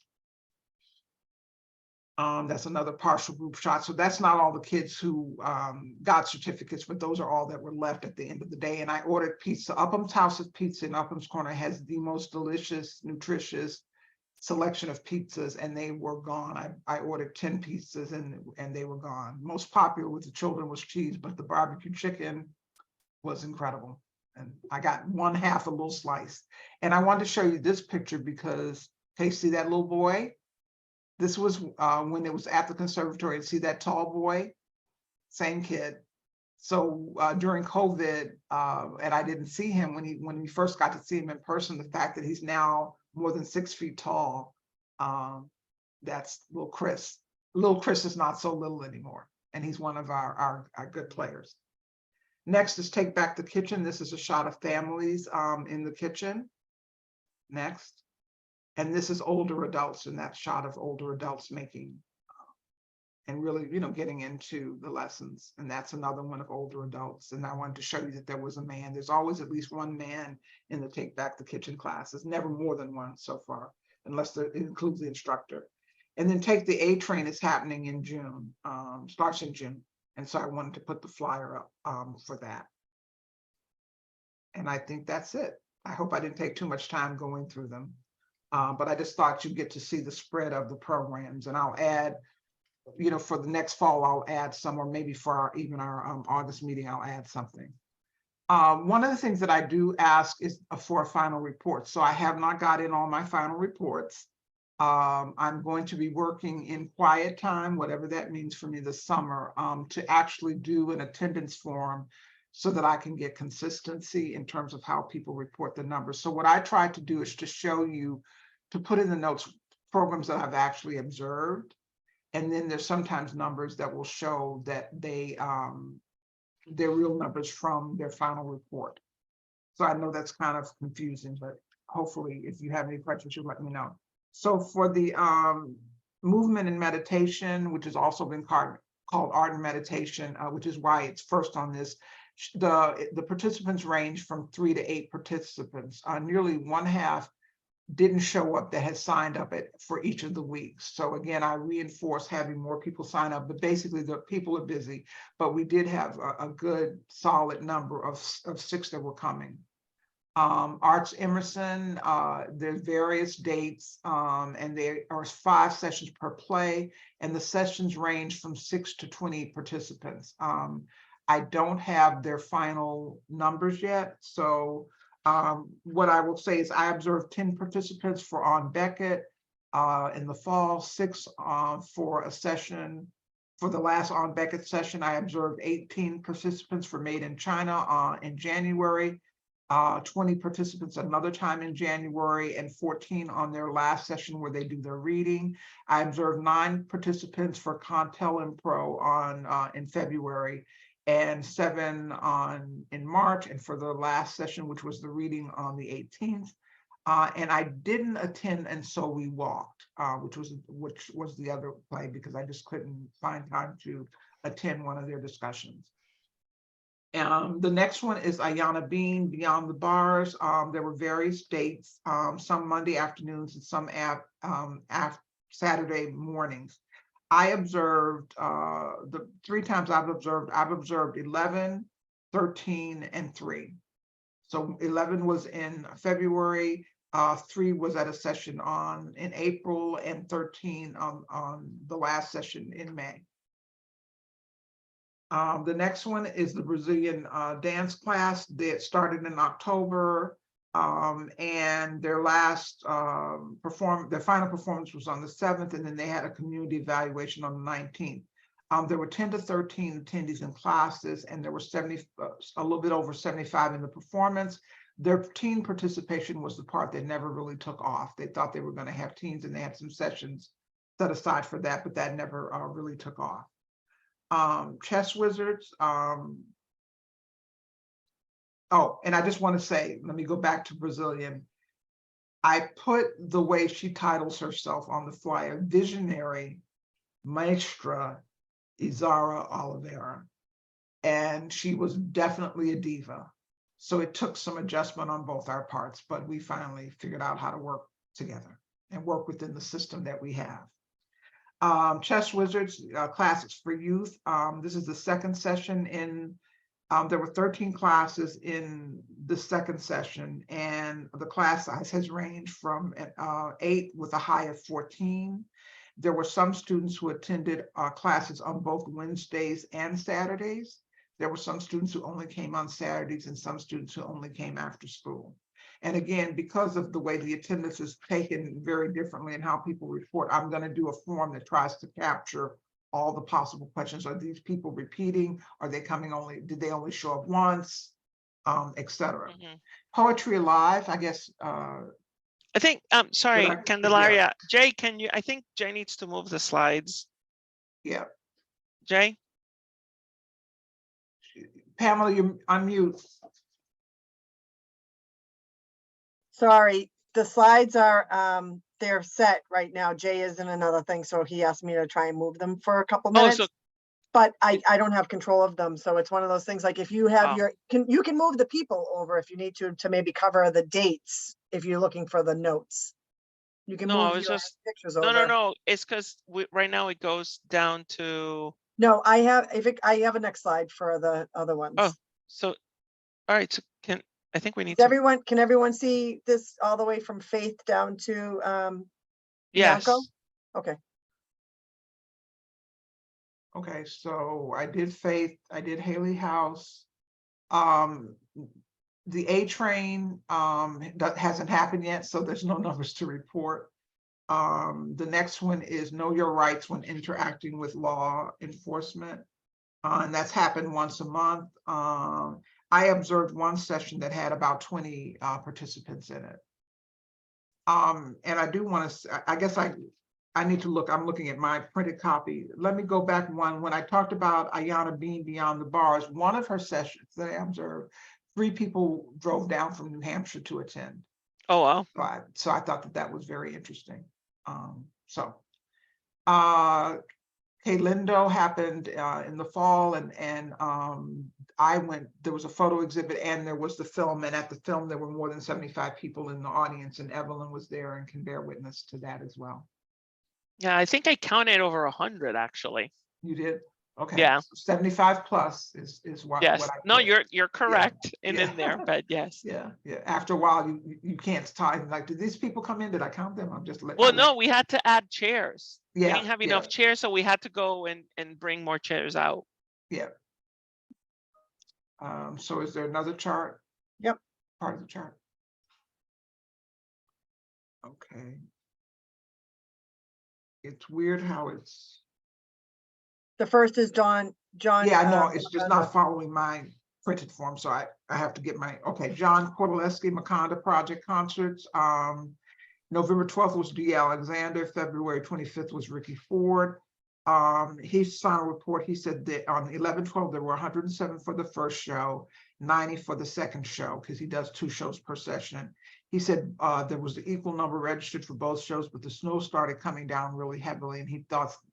S2: That's another partial group shot. So that's not all the kids who got certificates, but those are all that were left at the end of the day. And I ordered pizza. Upham's House of Pizza in Upham's Corner has the most delicious, nutritious selection of pizzas, and they were gone. I ordered 10 pizzas and they were gone. Most popular with the children was cheese, but the barbecue chicken was incredible. And I got 1/2 a little slice. And I wanted to show you this picture because, okay, see that little boy? This was when it was at the conservatory. See that tall boy? Same kid. So during COVID, and I didn't see him when we first got to see him in person, the fact that he's now more than 6 feet tall, that's little Chris. Little Chris is not so little anymore. And he's one of our good players. Next is Take Back the Kitchen. This is a shot of families in the kitchen. Next. And this is older adults, and that shot of older adults making and really, getting into the lessons. And that's another one of older adults. And I wanted to show you that there was a man. There's always at least one man in the Take Back the Kitchen classes, never more than one so far, unless it includes the instructor. And then Take the A Train is happening in June, starts in June. And so I wanted to put the flyer up for that. And I think that's it. I hope I didn't take too much time going through them. But I just thought you'd get to see the spread of the programs, and I'll add, for the next fall, I'll add some, or maybe for even our August meeting, I'll add something. One of the things that I do ask is for a final report. So I have not got in all my final reports. I'm going to be working in quiet time, whatever that means for me this summer, to actually do an attendance form so that I can get consistency in terms of how people report the numbers. So what I tried to do is to show you, to put in the notes, programs that I've actually observed. And then there's sometimes numbers that will show that they're real numbers from their final report. So I know that's kind of confusing, but hopefully if you have any questions, you let me know. So for the movement and meditation, which has also been called art and meditation, which is why it's first on this, the participants range from 3 to 8 participants. Nearly 1/2 didn't show up that had signed up for each of the weeks. So again, I reinforce having more people sign up, but basically the people are busy, but we did have a good solid number of 6 that were coming. Arts Emerson, there's various dates, and there are 5 sessions per play, and the sessions range from 6 to 20 participants. I don't have their final numbers yet. So what I will say is I observed 10 participants for On Beckett in the fall, 6 for a session. For the last On Beckett session, I observed 18 participants for Made in China in January, 20 participants another time in January, and 14 on their last session where they do their reading. I observed 9 participants for Contel and Pro in February, and 7 in March, and for the last session, which was the reading on the 18th. And I didn't attend And So We Walked, which was the other play, because I just couldn't find time to attend one of their discussions. The next one is Ayana Bean, Beyond the Bars. There were various dates, some Monday afternoons and some Saturday mornings. I observed the 3 times I've observed 11, 13, and 3. So 11 was in February, 3 was at a session in April, and 13 on the last session in May. The next one is the Brazilian dance class that started in October. And their last their final performance was on the 7th, and then they had a community evaluation on the 19th. There were 10 to 13 attendees in classes, and there were a little bit over 75 in the performance. Their teen participation was the part that never really took off. They thought they were going to have teens, and they had some sessions set aside for that, but that never really took off. Chess Wizards. Oh, and I just want to say, let me go back to Brazilian. I put the way she titles herself on the flyer, Visionary Maestra Izara Oliveira. And she was definitely a diva. So it took some adjustment on both our parts, but we finally figured out how to work together and work within the system that we have. Chess Wizards, Classics for Youth. This is the second session in, there were 13 classes in the second session, and the class size has ranged from 8 with a high of 14. There were some students who attended classes on both Wednesdays and Saturdays. There were some students who only came on Saturdays and some students who only came after school. And again, because of the way the attendance is taken very differently and how people report, I'm going to do a form that tries to capture all the possible questions. Are these people repeating? Are they coming only, did they only show up once, et cetera. Poetry Alive, I guess.
S3: I think, sorry, Candelaria, Jay, can you, I think Jay needs to move the slides.
S2: Yeah.
S3: Jay?
S2: Pamela, you unmute.
S1: Sorry, the slides are, they're set right now. Jay is in another thing, so he asked me to try and move them for a couple minutes.
S3: So
S1: but I don't have control of them. So it's one of those things, like if you have you can move the people over if you need to maybe cover the dates if you're looking for the notes. You can move your pictures over.
S3: No. It's because right now it goes down to.
S1: No, I have a next slide for the other ones.
S3: Oh, so all right. So I think we need
S1: can everyone see this all the way from Faith down to
S3: yes.
S1: Bianco? Okay.
S2: Okay, so I did Faith, I did Haley House. The A train that hasn't happened yet, so there's no numbers to report. The next one is Know Your Rights When Interacting with Law Enforcement. And that's happened once a month. I observed one session that had about 20 participants in it. And I do want to, I guess I need to look, I'm looking at my printed copy. Let me go back one. When I talked about Ayana being beyond the bars, one of her sessions that I observed, 3 people drove down from New Hampshire to attend.
S3: Oh, wow.
S2: So I thought that was very interesting. Lindo happened in the fall, and I went, there was a photo exhibit and there was the film, and at the film there were more than 75 people in the audience, and Evelyn was there and can bear witness to that as well.
S3: Yeah, I think I counted over 100 actually.
S2: You did? Okay.
S3: Yeah.
S2: 75 plus is what.
S3: Yes.
S2: What I
S3: no,
S2: put.
S3: you're correct in there, but yes.
S2: Yeah. After a while, you can't tie. Like, did these people come in? Did I count them? I'm just.
S3: Well, no, we had to add chairs.
S2: Yeah.
S3: We didn't have enough chairs, so we had to go and bring more chairs out.
S2: Yeah. So is there another chart?
S1: Yep.
S2: Part of the chart. Okay. It's weird how it's.
S1: The first is John.
S2: Yeah, I know, it's just not following my printed form, so I have to get my, okay, John Kordaleski Maconda Project Concerts. November 12th was D. Alexander, February 25th was Ricky Ford. His final report, he said that on 11/12, there were 107 for the first show, 90 for the second show, because he does 2 shows per session. He said there was the equal number registered for both shows, but the snow started coming down really heavily, and he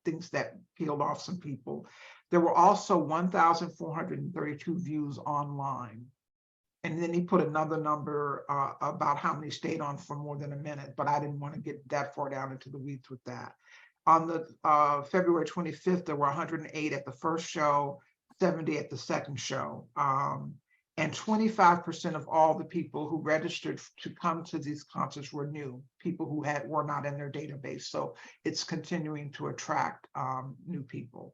S2: thinks that peeled off some people. There were also 1,432 views online. And then he put another number about how many stayed on for more than a minute, but I didn't want to get that far down into the weeds with that. On the February 25th, there were 108 at the first show, 70 at the second show. And 25% of all the people who registered to come to these concerts were new, people who were not in their database. So it's continuing to attract new people.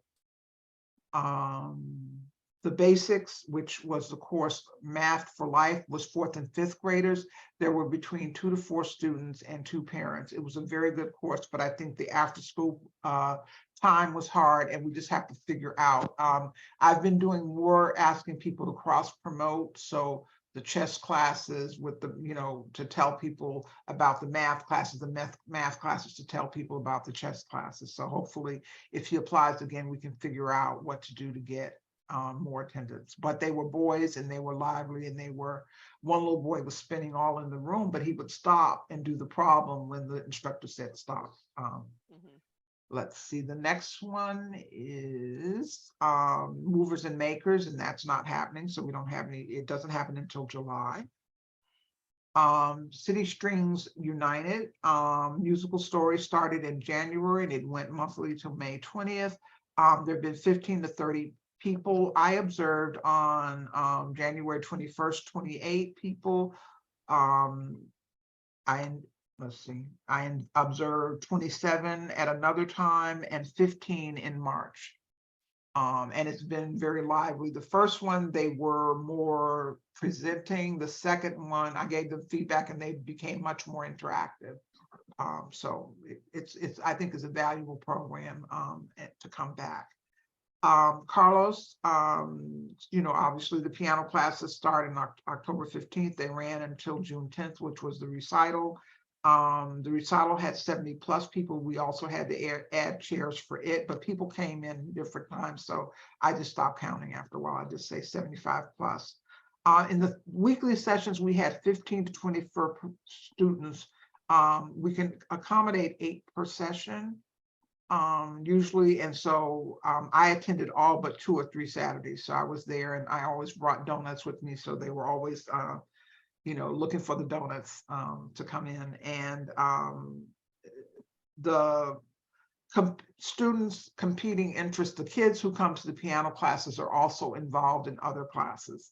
S2: The basics, which was the course Math for Life, was 4th and 5th graders. There were between 2 to 4 students and 2 parents. It was a very good course, but I think the after school time was hard, and we just have to figure out. I've been doing more asking people to cross promote. So the chess classes with the, to tell people about the math classes, the math classes to tell people about the chess classes. So hopefully if he applies again, we can figure out what to do to get more attendance. But they were boys, and they were lively, and one little boy was spinning all in the room, but he would stop and do the problem when the instructor said stop. Let's see, the next one is movers and makers, and that's not happening. So we don't have any, it doesn't happen until July. City Strings United, musical story started in January, and it went monthly till May 20th. There have been 15 to 30 people. I observed on January 21st, 28 people. I observed 27 at another time and 15 in March. And it's been very lively. The first one, they were more presenting. The second one, I gave them feedback, and they became much more interactive. So it's I think is a valuable program to come back. Carlos, obviously the piano classes started on October 15th. They ran until June 10th, which was the recital. The recital had 70 plus people. We also had to add chairs for it, but people came in different times. So I just stopped counting after a while. I just say 75 plus. In the weekly sessions, we had 15 to 24 students. We can accommodate 8 per session usually. And so I attended all but 2 or 3 Saturdays. So I was there, and I always brought donuts with me. So they were always looking for the donuts to come in. And the students' competing interests, the kids who come to the piano classes are also involved in other classes.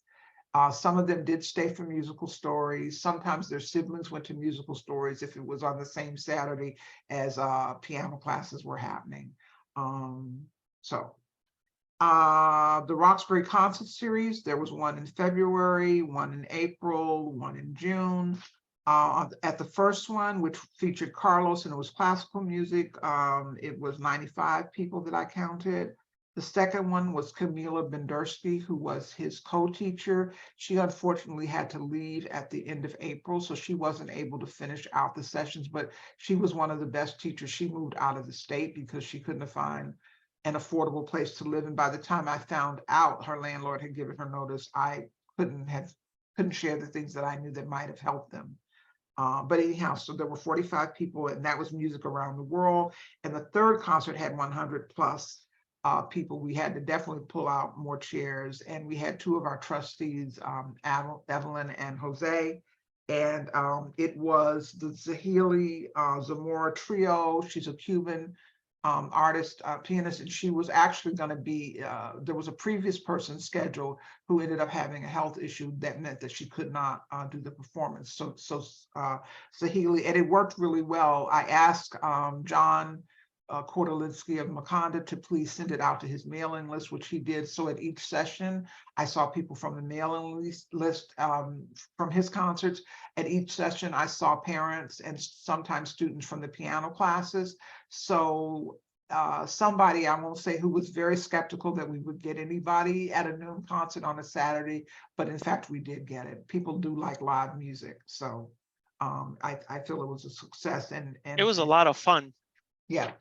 S2: Some of them did stay for musical stories. Sometimes their siblings went to musical stories if it was on the same Saturday as piano classes were happening. The Roxbury Concert Series, there was one in February, one in April, one in June. At the first one, which featured Carlos, and it was classical music, it was 95 people that I counted. The second one was Camila Bendersky, who was his co-teacher. She unfortunately had to leave at the end of April, so she wasn't able to finish out the sessions, but she was one of the best teachers. She moved out of the state because she couldn't find an affordable place to live. And by the time I found out her landlord had given her notice, I couldn't share the things that I knew that might have helped them. But anyhow, so there were 45 people, and that was music around the world. And the third concert had 100 plus people. We had to definitely pull out more chairs, and we had 2 of our trustees, Evelyn and Jose. And it was the Zahili Zamora Trio. She's a Cuban artist, pianist, and she was actually going to be, there was a previous person scheduled who ended up having a health issue that meant that she could not do the performance. So Zahili, and it worked really well. I asked John Kordolinski of Makanda to please send it out to his mailing list, which he did. So at each session, I saw people from the mailing list from his concerts. At each session, I saw parents and sometimes students from the piano classes. So somebody, I won't say who, was very skeptical that we would get anybody at a noon concert on a Saturday, but in fact, we did get it. People do like live music. So I feel it was a success. And
S3: it was a lot of fun.
S2: Yeah.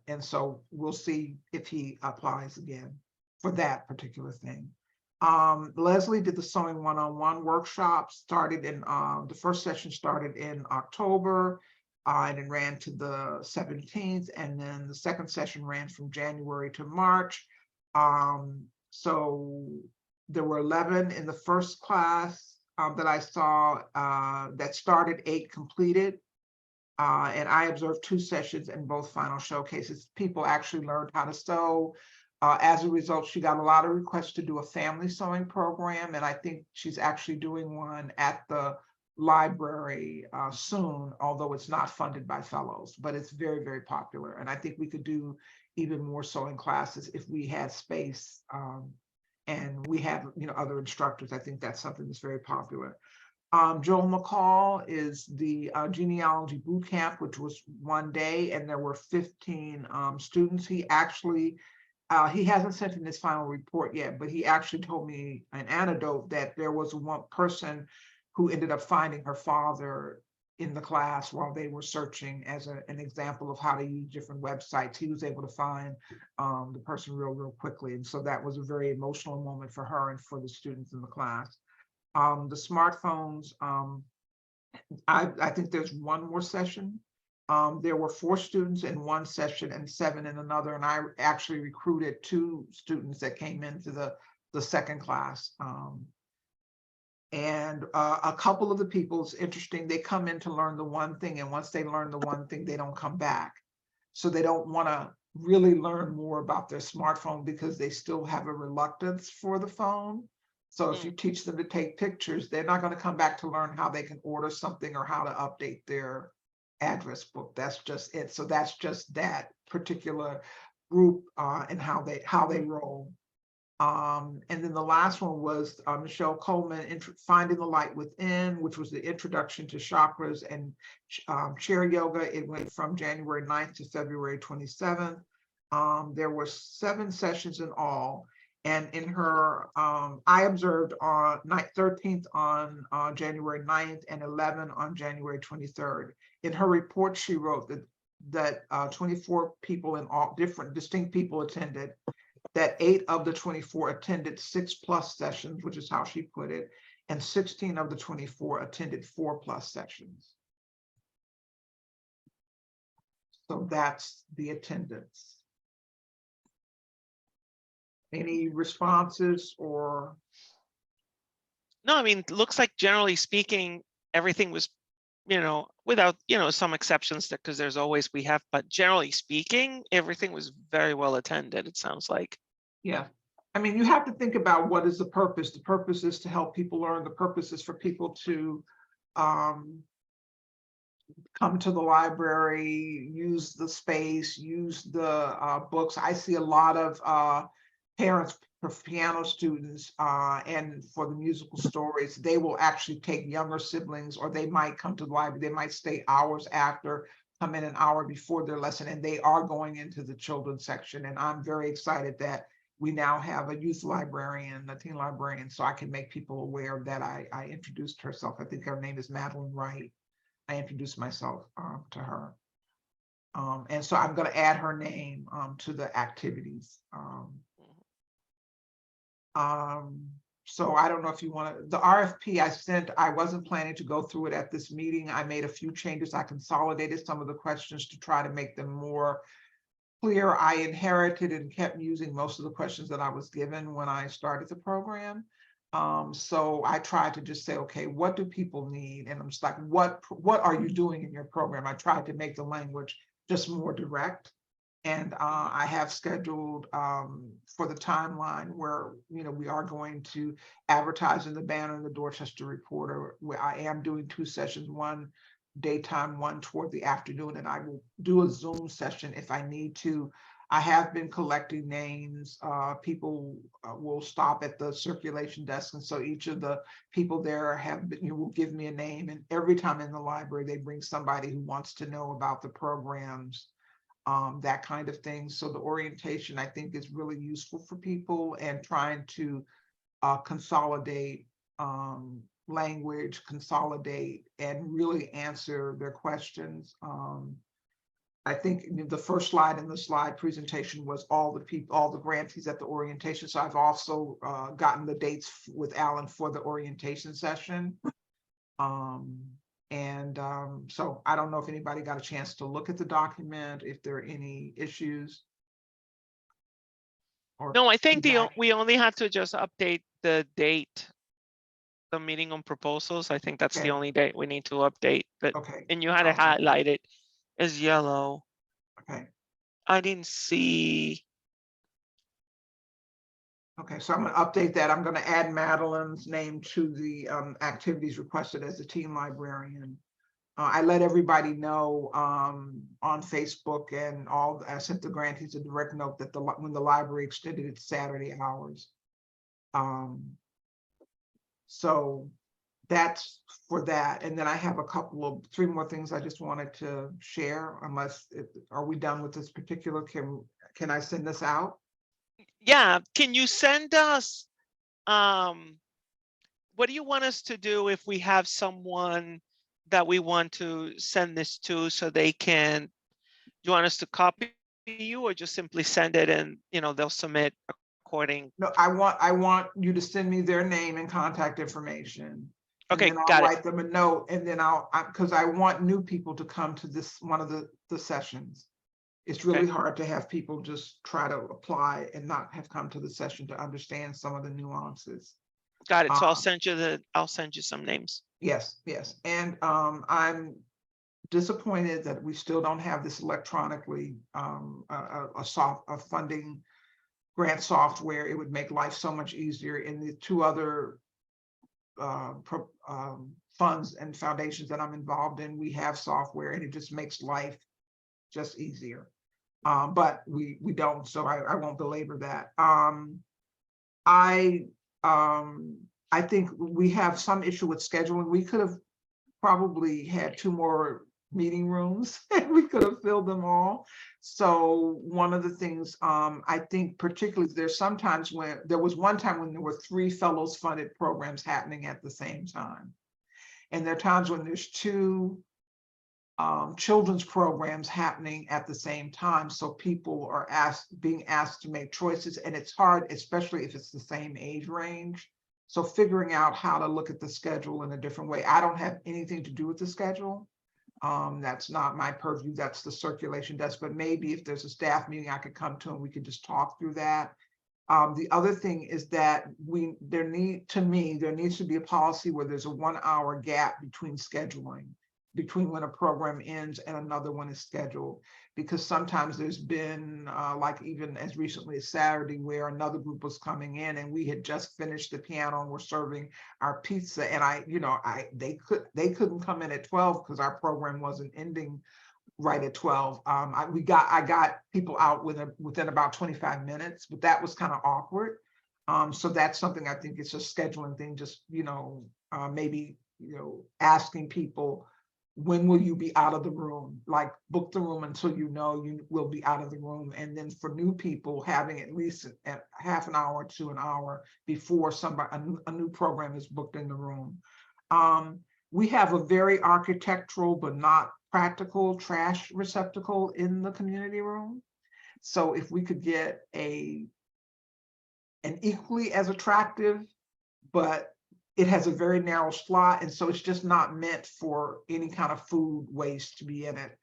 S2: And so we'll see if he applies again for that particular thing. Leslie did the sewing one-on-one workshop, started in, the first session started in October, and it ran to the 17th. And then the second session ran from January to March. So there were 11 in the first class that I saw that started, 8 completed. And I observed 2 sessions in both final showcases. People actually learned how to sew. As a result, she got a lot of requests to do a family sewing program. And I think she's actually doing one at the library soon, although it's not funded by fellows, but it's very, very popular. And I think we could do even more so in classes if we had space. And we have, other instructors. I think that's something that's very popular. Joel McCall is the genealogy boot camp, which was one day, and there were 15 students. He actually, he hasn't sent in his final report yet, but he actually told me an anecdote that there was one person who ended up finding her father in the class while they were searching as an example of how to use different websites. He was able to find the person real quickly. And so that was a very emotional moment for her and for the students in the class. The smartphones, I think there's one more session. There were 4 students in one session and 7 in another. And I actually recruited 2 students that came into the second class. And a couple of the people, it's interesting, they come in to learn the one thing, and once they learn the one thing, they don't come back. So they don't want to really learn more about their smartphone because they still have a reluctance for the phone. So if you teach them to take pictures, they're not going to come back to learn how they can order something or how to update their address book. That's just it. So that's just that particular group and how they roll. And then the last one was Michelle Coleman, Finding the Light Within, which was the introduction to chakras and chair yoga. It went from January 9th to February 27th. There were 7 sessions in all. And in her, I observed on 13th on January 9th and 11 on January 23rd. In her report, she wrote that 24 people in all different distinct people attended, that 8 of the 24 attended 6+ sessions, which is how she put it, and 16 of the 24 attended 4+ sessions. So that's the attendance. Any responses or?
S3: No, I mean, it looks like generally speaking, everything was, without, some exceptions because there's always but generally speaking, everything was very well attended, it sounds like.
S2: Yeah. I mean, you have to think about what is the purpose. The purpose is to help people learn. The purpose is for people to come to the library, use the space, use the books. I see a lot of parents for piano students and for the musical stories. They will actually take younger siblings, or they might come to the library. They might stay hours after, come in an hour before their lesson, and they are going into the children's section. And I'm very excited that we now have a youth librarian, a teen librarian, so I can make people aware that I introduced herself. I think her name is Madeline Wright. I introduced myself to her. And so I'm going to add her name to the activities. So I don't know if you want to, the RFP I sent, I wasn't planning to go through it at this meeting. I made a few changes. I consolidated some of the questions to try to make them more clear. I inherited and kept using most of the questions that I was given when I started the program. So I tried to just say, okay, what do people need? And I'm just like, what are you doing in your program? I tried to make the language just more direct. And I have scheduled for the timeline where, we are going to advertise in the Banner and the Dorchester Reporter, where I am doing 2 sessions, one daytime, one toward the afternoon, and I will do a Zoom session if I need to. I have been collecting names. People will stop at the circulation desk, and so each of the people there will give me a name, and every time in the library they bring somebody who wants to know about the programs, that kind of thing. So the orientation, I think, is really useful for people, and trying to consolidate language, consolidate, and really answer their questions. I think the first slide in the slide presentation was all the grantees at the orientation. So I've also gotten the dates with Alan for the orientation session. So I don't know if anybody got a chance to look at the document, if there are any issues.
S3: No, I think we only had to just update the date, the meeting on proposals. I think that's the only date we need to update. But
S2: okay.
S3: And you had it highlighted as yellow.
S2: Okay.
S3: I didn't see.
S2: Okay, so I'm going to update that. I'm going to add Madeline's name to the activities requested as the teen librarian. I let everybody know on Facebook and all. I sent the grantees a direct note that when the library extended its Saturday hours. So that's for that. And then I have three more things I just wanted to share. Are we done with this particular? Can I send this out?
S3: Yeah, can you send us, what do you want us to do if we have someone that we want to send this to so they can, do you want us to copy you or just simply send it and, they'll submit according?
S2: No, I want you to send me their name and contact information. And
S3: Okay,
S2: then I'll
S3: got it.
S2: write them a note, and then because I want new people to come to one of the sessions. It's really
S3: Okay.
S2: hard to have people just try to apply and not have come to the session to understand some of the nuances.
S3: Got it. So I'll send you some names.
S2: Yes, yes. And I'm disappointed that we still don't have this electronically, a funding grant software. It would make life so much easier. In the two other funds and foundations that I'm involved in, we have software, and it just makes life just easier. But we don't, so I won't belabor that. I think we have some issue with scheduling. We could have probably had 2 more meeting rooms and we could have filled them all. So one of the things, I think particularly there was one time when there were 3 fellows funded programs happening at the same time. And there are times when there's 2 children's programs happening at the same time. So people are being asked to make choices, and it's hard, especially if it's the same age range. So figuring out how to look at the schedule in a different way. I don't have anything to do with the schedule. That's not my purview, that's the circulation desk, but maybe if there's a staff meeting I could come to and we could just talk through that. The other thing is that there needs to be a policy where there's a 1-hour gap between scheduling, between when a program ends and another one is scheduled, because sometimes there's been like even as recently as Saturday where another group was coming in and we had just finished the piano and we're serving our pizza, and they couldn't come in at 12 because our program wasn't ending right at 12. I got people out within about 25 minutes, but that was kind of awkward. So that's something I think it's a scheduling thing, just maybe asking people, when will you be out of the room? Like book the room until you will be out of the room. And then for new people, having at least a half an hour to an hour before a new program is booked in the room. We have a very architectural but not practical trash receptacle in the community room. So if we could get an equally as attractive, but it has a very narrow slot, and so it's just not meant for any kind of food waste to be in it.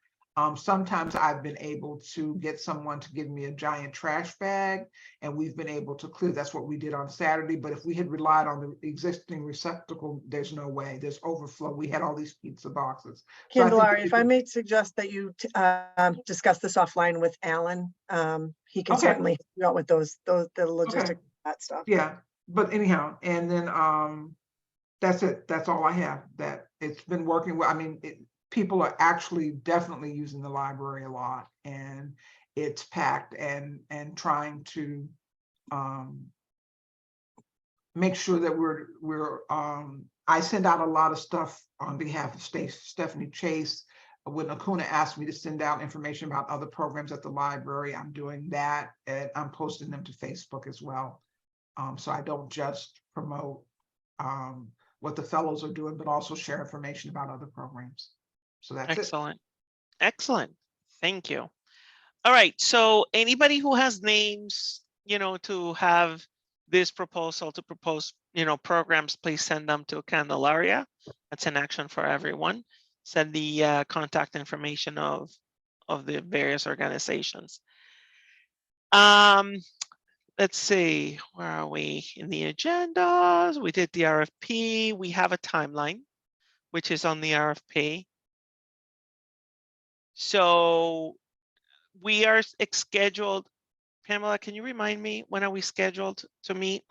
S2: Sometimes I've been able to get someone to give me a giant trash bag, and we've been able to clear. That's what we did on Saturday. But if we had relied on the existing receptacle, there's no way. There's overflow. We had all these pizza boxes.
S1: Candelaria, if I may suggest that you discuss this offline with Alan, he can certainly help you out with the logistics, that stuff.
S2: Yeah, but anyhow, and then that's it. That's all I have. That it's been working well. I mean, people are actually definitely using the library a lot, and it's packed, and trying to make sure that we're I send out a lot of stuff on behalf of Stephanie Chase. When Akuna asked me to send out information about other programs at the library, I'm doing that, and I'm posting them to Facebook as well. So I don't just promote what the fellows are doing, but also share information about other programs. So that's
S3: Excellent. Excellent. Thank you. All right. So anybody who has names, to have this proposal to propose, programs, please send them to Candelaria. That's an action for everyone. Send the contact information of the various organizations. Let's see, where are we in the agendas? We did the RFP. We have a timeline, which is on the RFP. So we are scheduled Pamela, can you remind me, when are we scheduled to meet?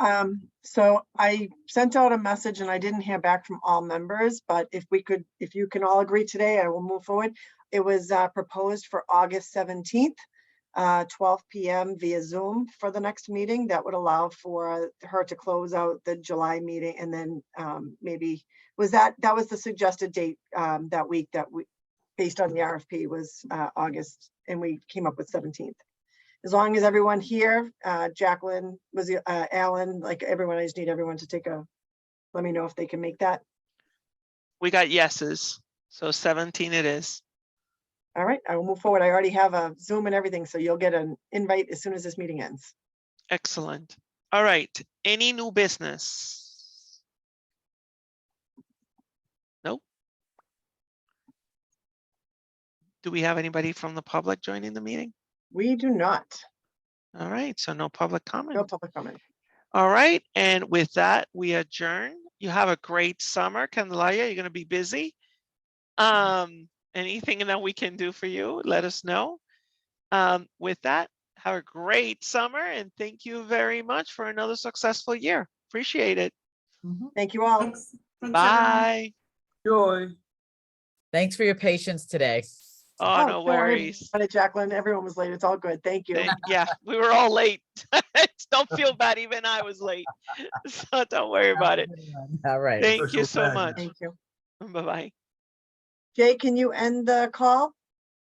S1: So I sent out a message and I didn't hear back from all members, but if you can all agree today, I will move forward. It was proposed for August 17th, 12 p.m. via Zoom for the next meeting. That would allow for her to close out the July meeting, and then maybe that was the suggested date that week based on the RFP was August, and we came up with 17th. As long as everyone here, Jacqueline, was Alan, like everyone, I just need everyone to let me know if they can make that.
S3: We got yeses, so 17 it is.
S1: All right, I will move forward. I already have a Zoom and everything, so you'll get an invite as soon as this meeting ends.
S3: Excellent. All right, any new business? Nope. Do we have anybody from the public joining the meeting?
S1: We do not.
S3: All right, so no public comment.
S1: No public comment.
S3: All right, and with that, we adjourn. You have a great summer, Candelaria. You're going to be busy. Anything that we can do for you, let us know. With that, have a great summer, and thank you very much for another successful year. Appreciate it.
S1: Thank you all.
S4: Thanks. Thanks, everyone.
S3: Bye.
S8: Joy.
S9: Thanks for your patience today.
S3: Oh, no
S1: don't worry
S3: worries.
S1: about it, Jacqueline. Everyone was late. It's all good. Thank you.
S3: Yeah, we were all late. Don't feel bad, even I was late. So don't worry about it.
S9: All right.
S3: Thank you
S8: Social
S3: so
S8: media.
S3: much.
S1: Thank you.
S3: Bye-bye.
S1: Jay, can you end the call?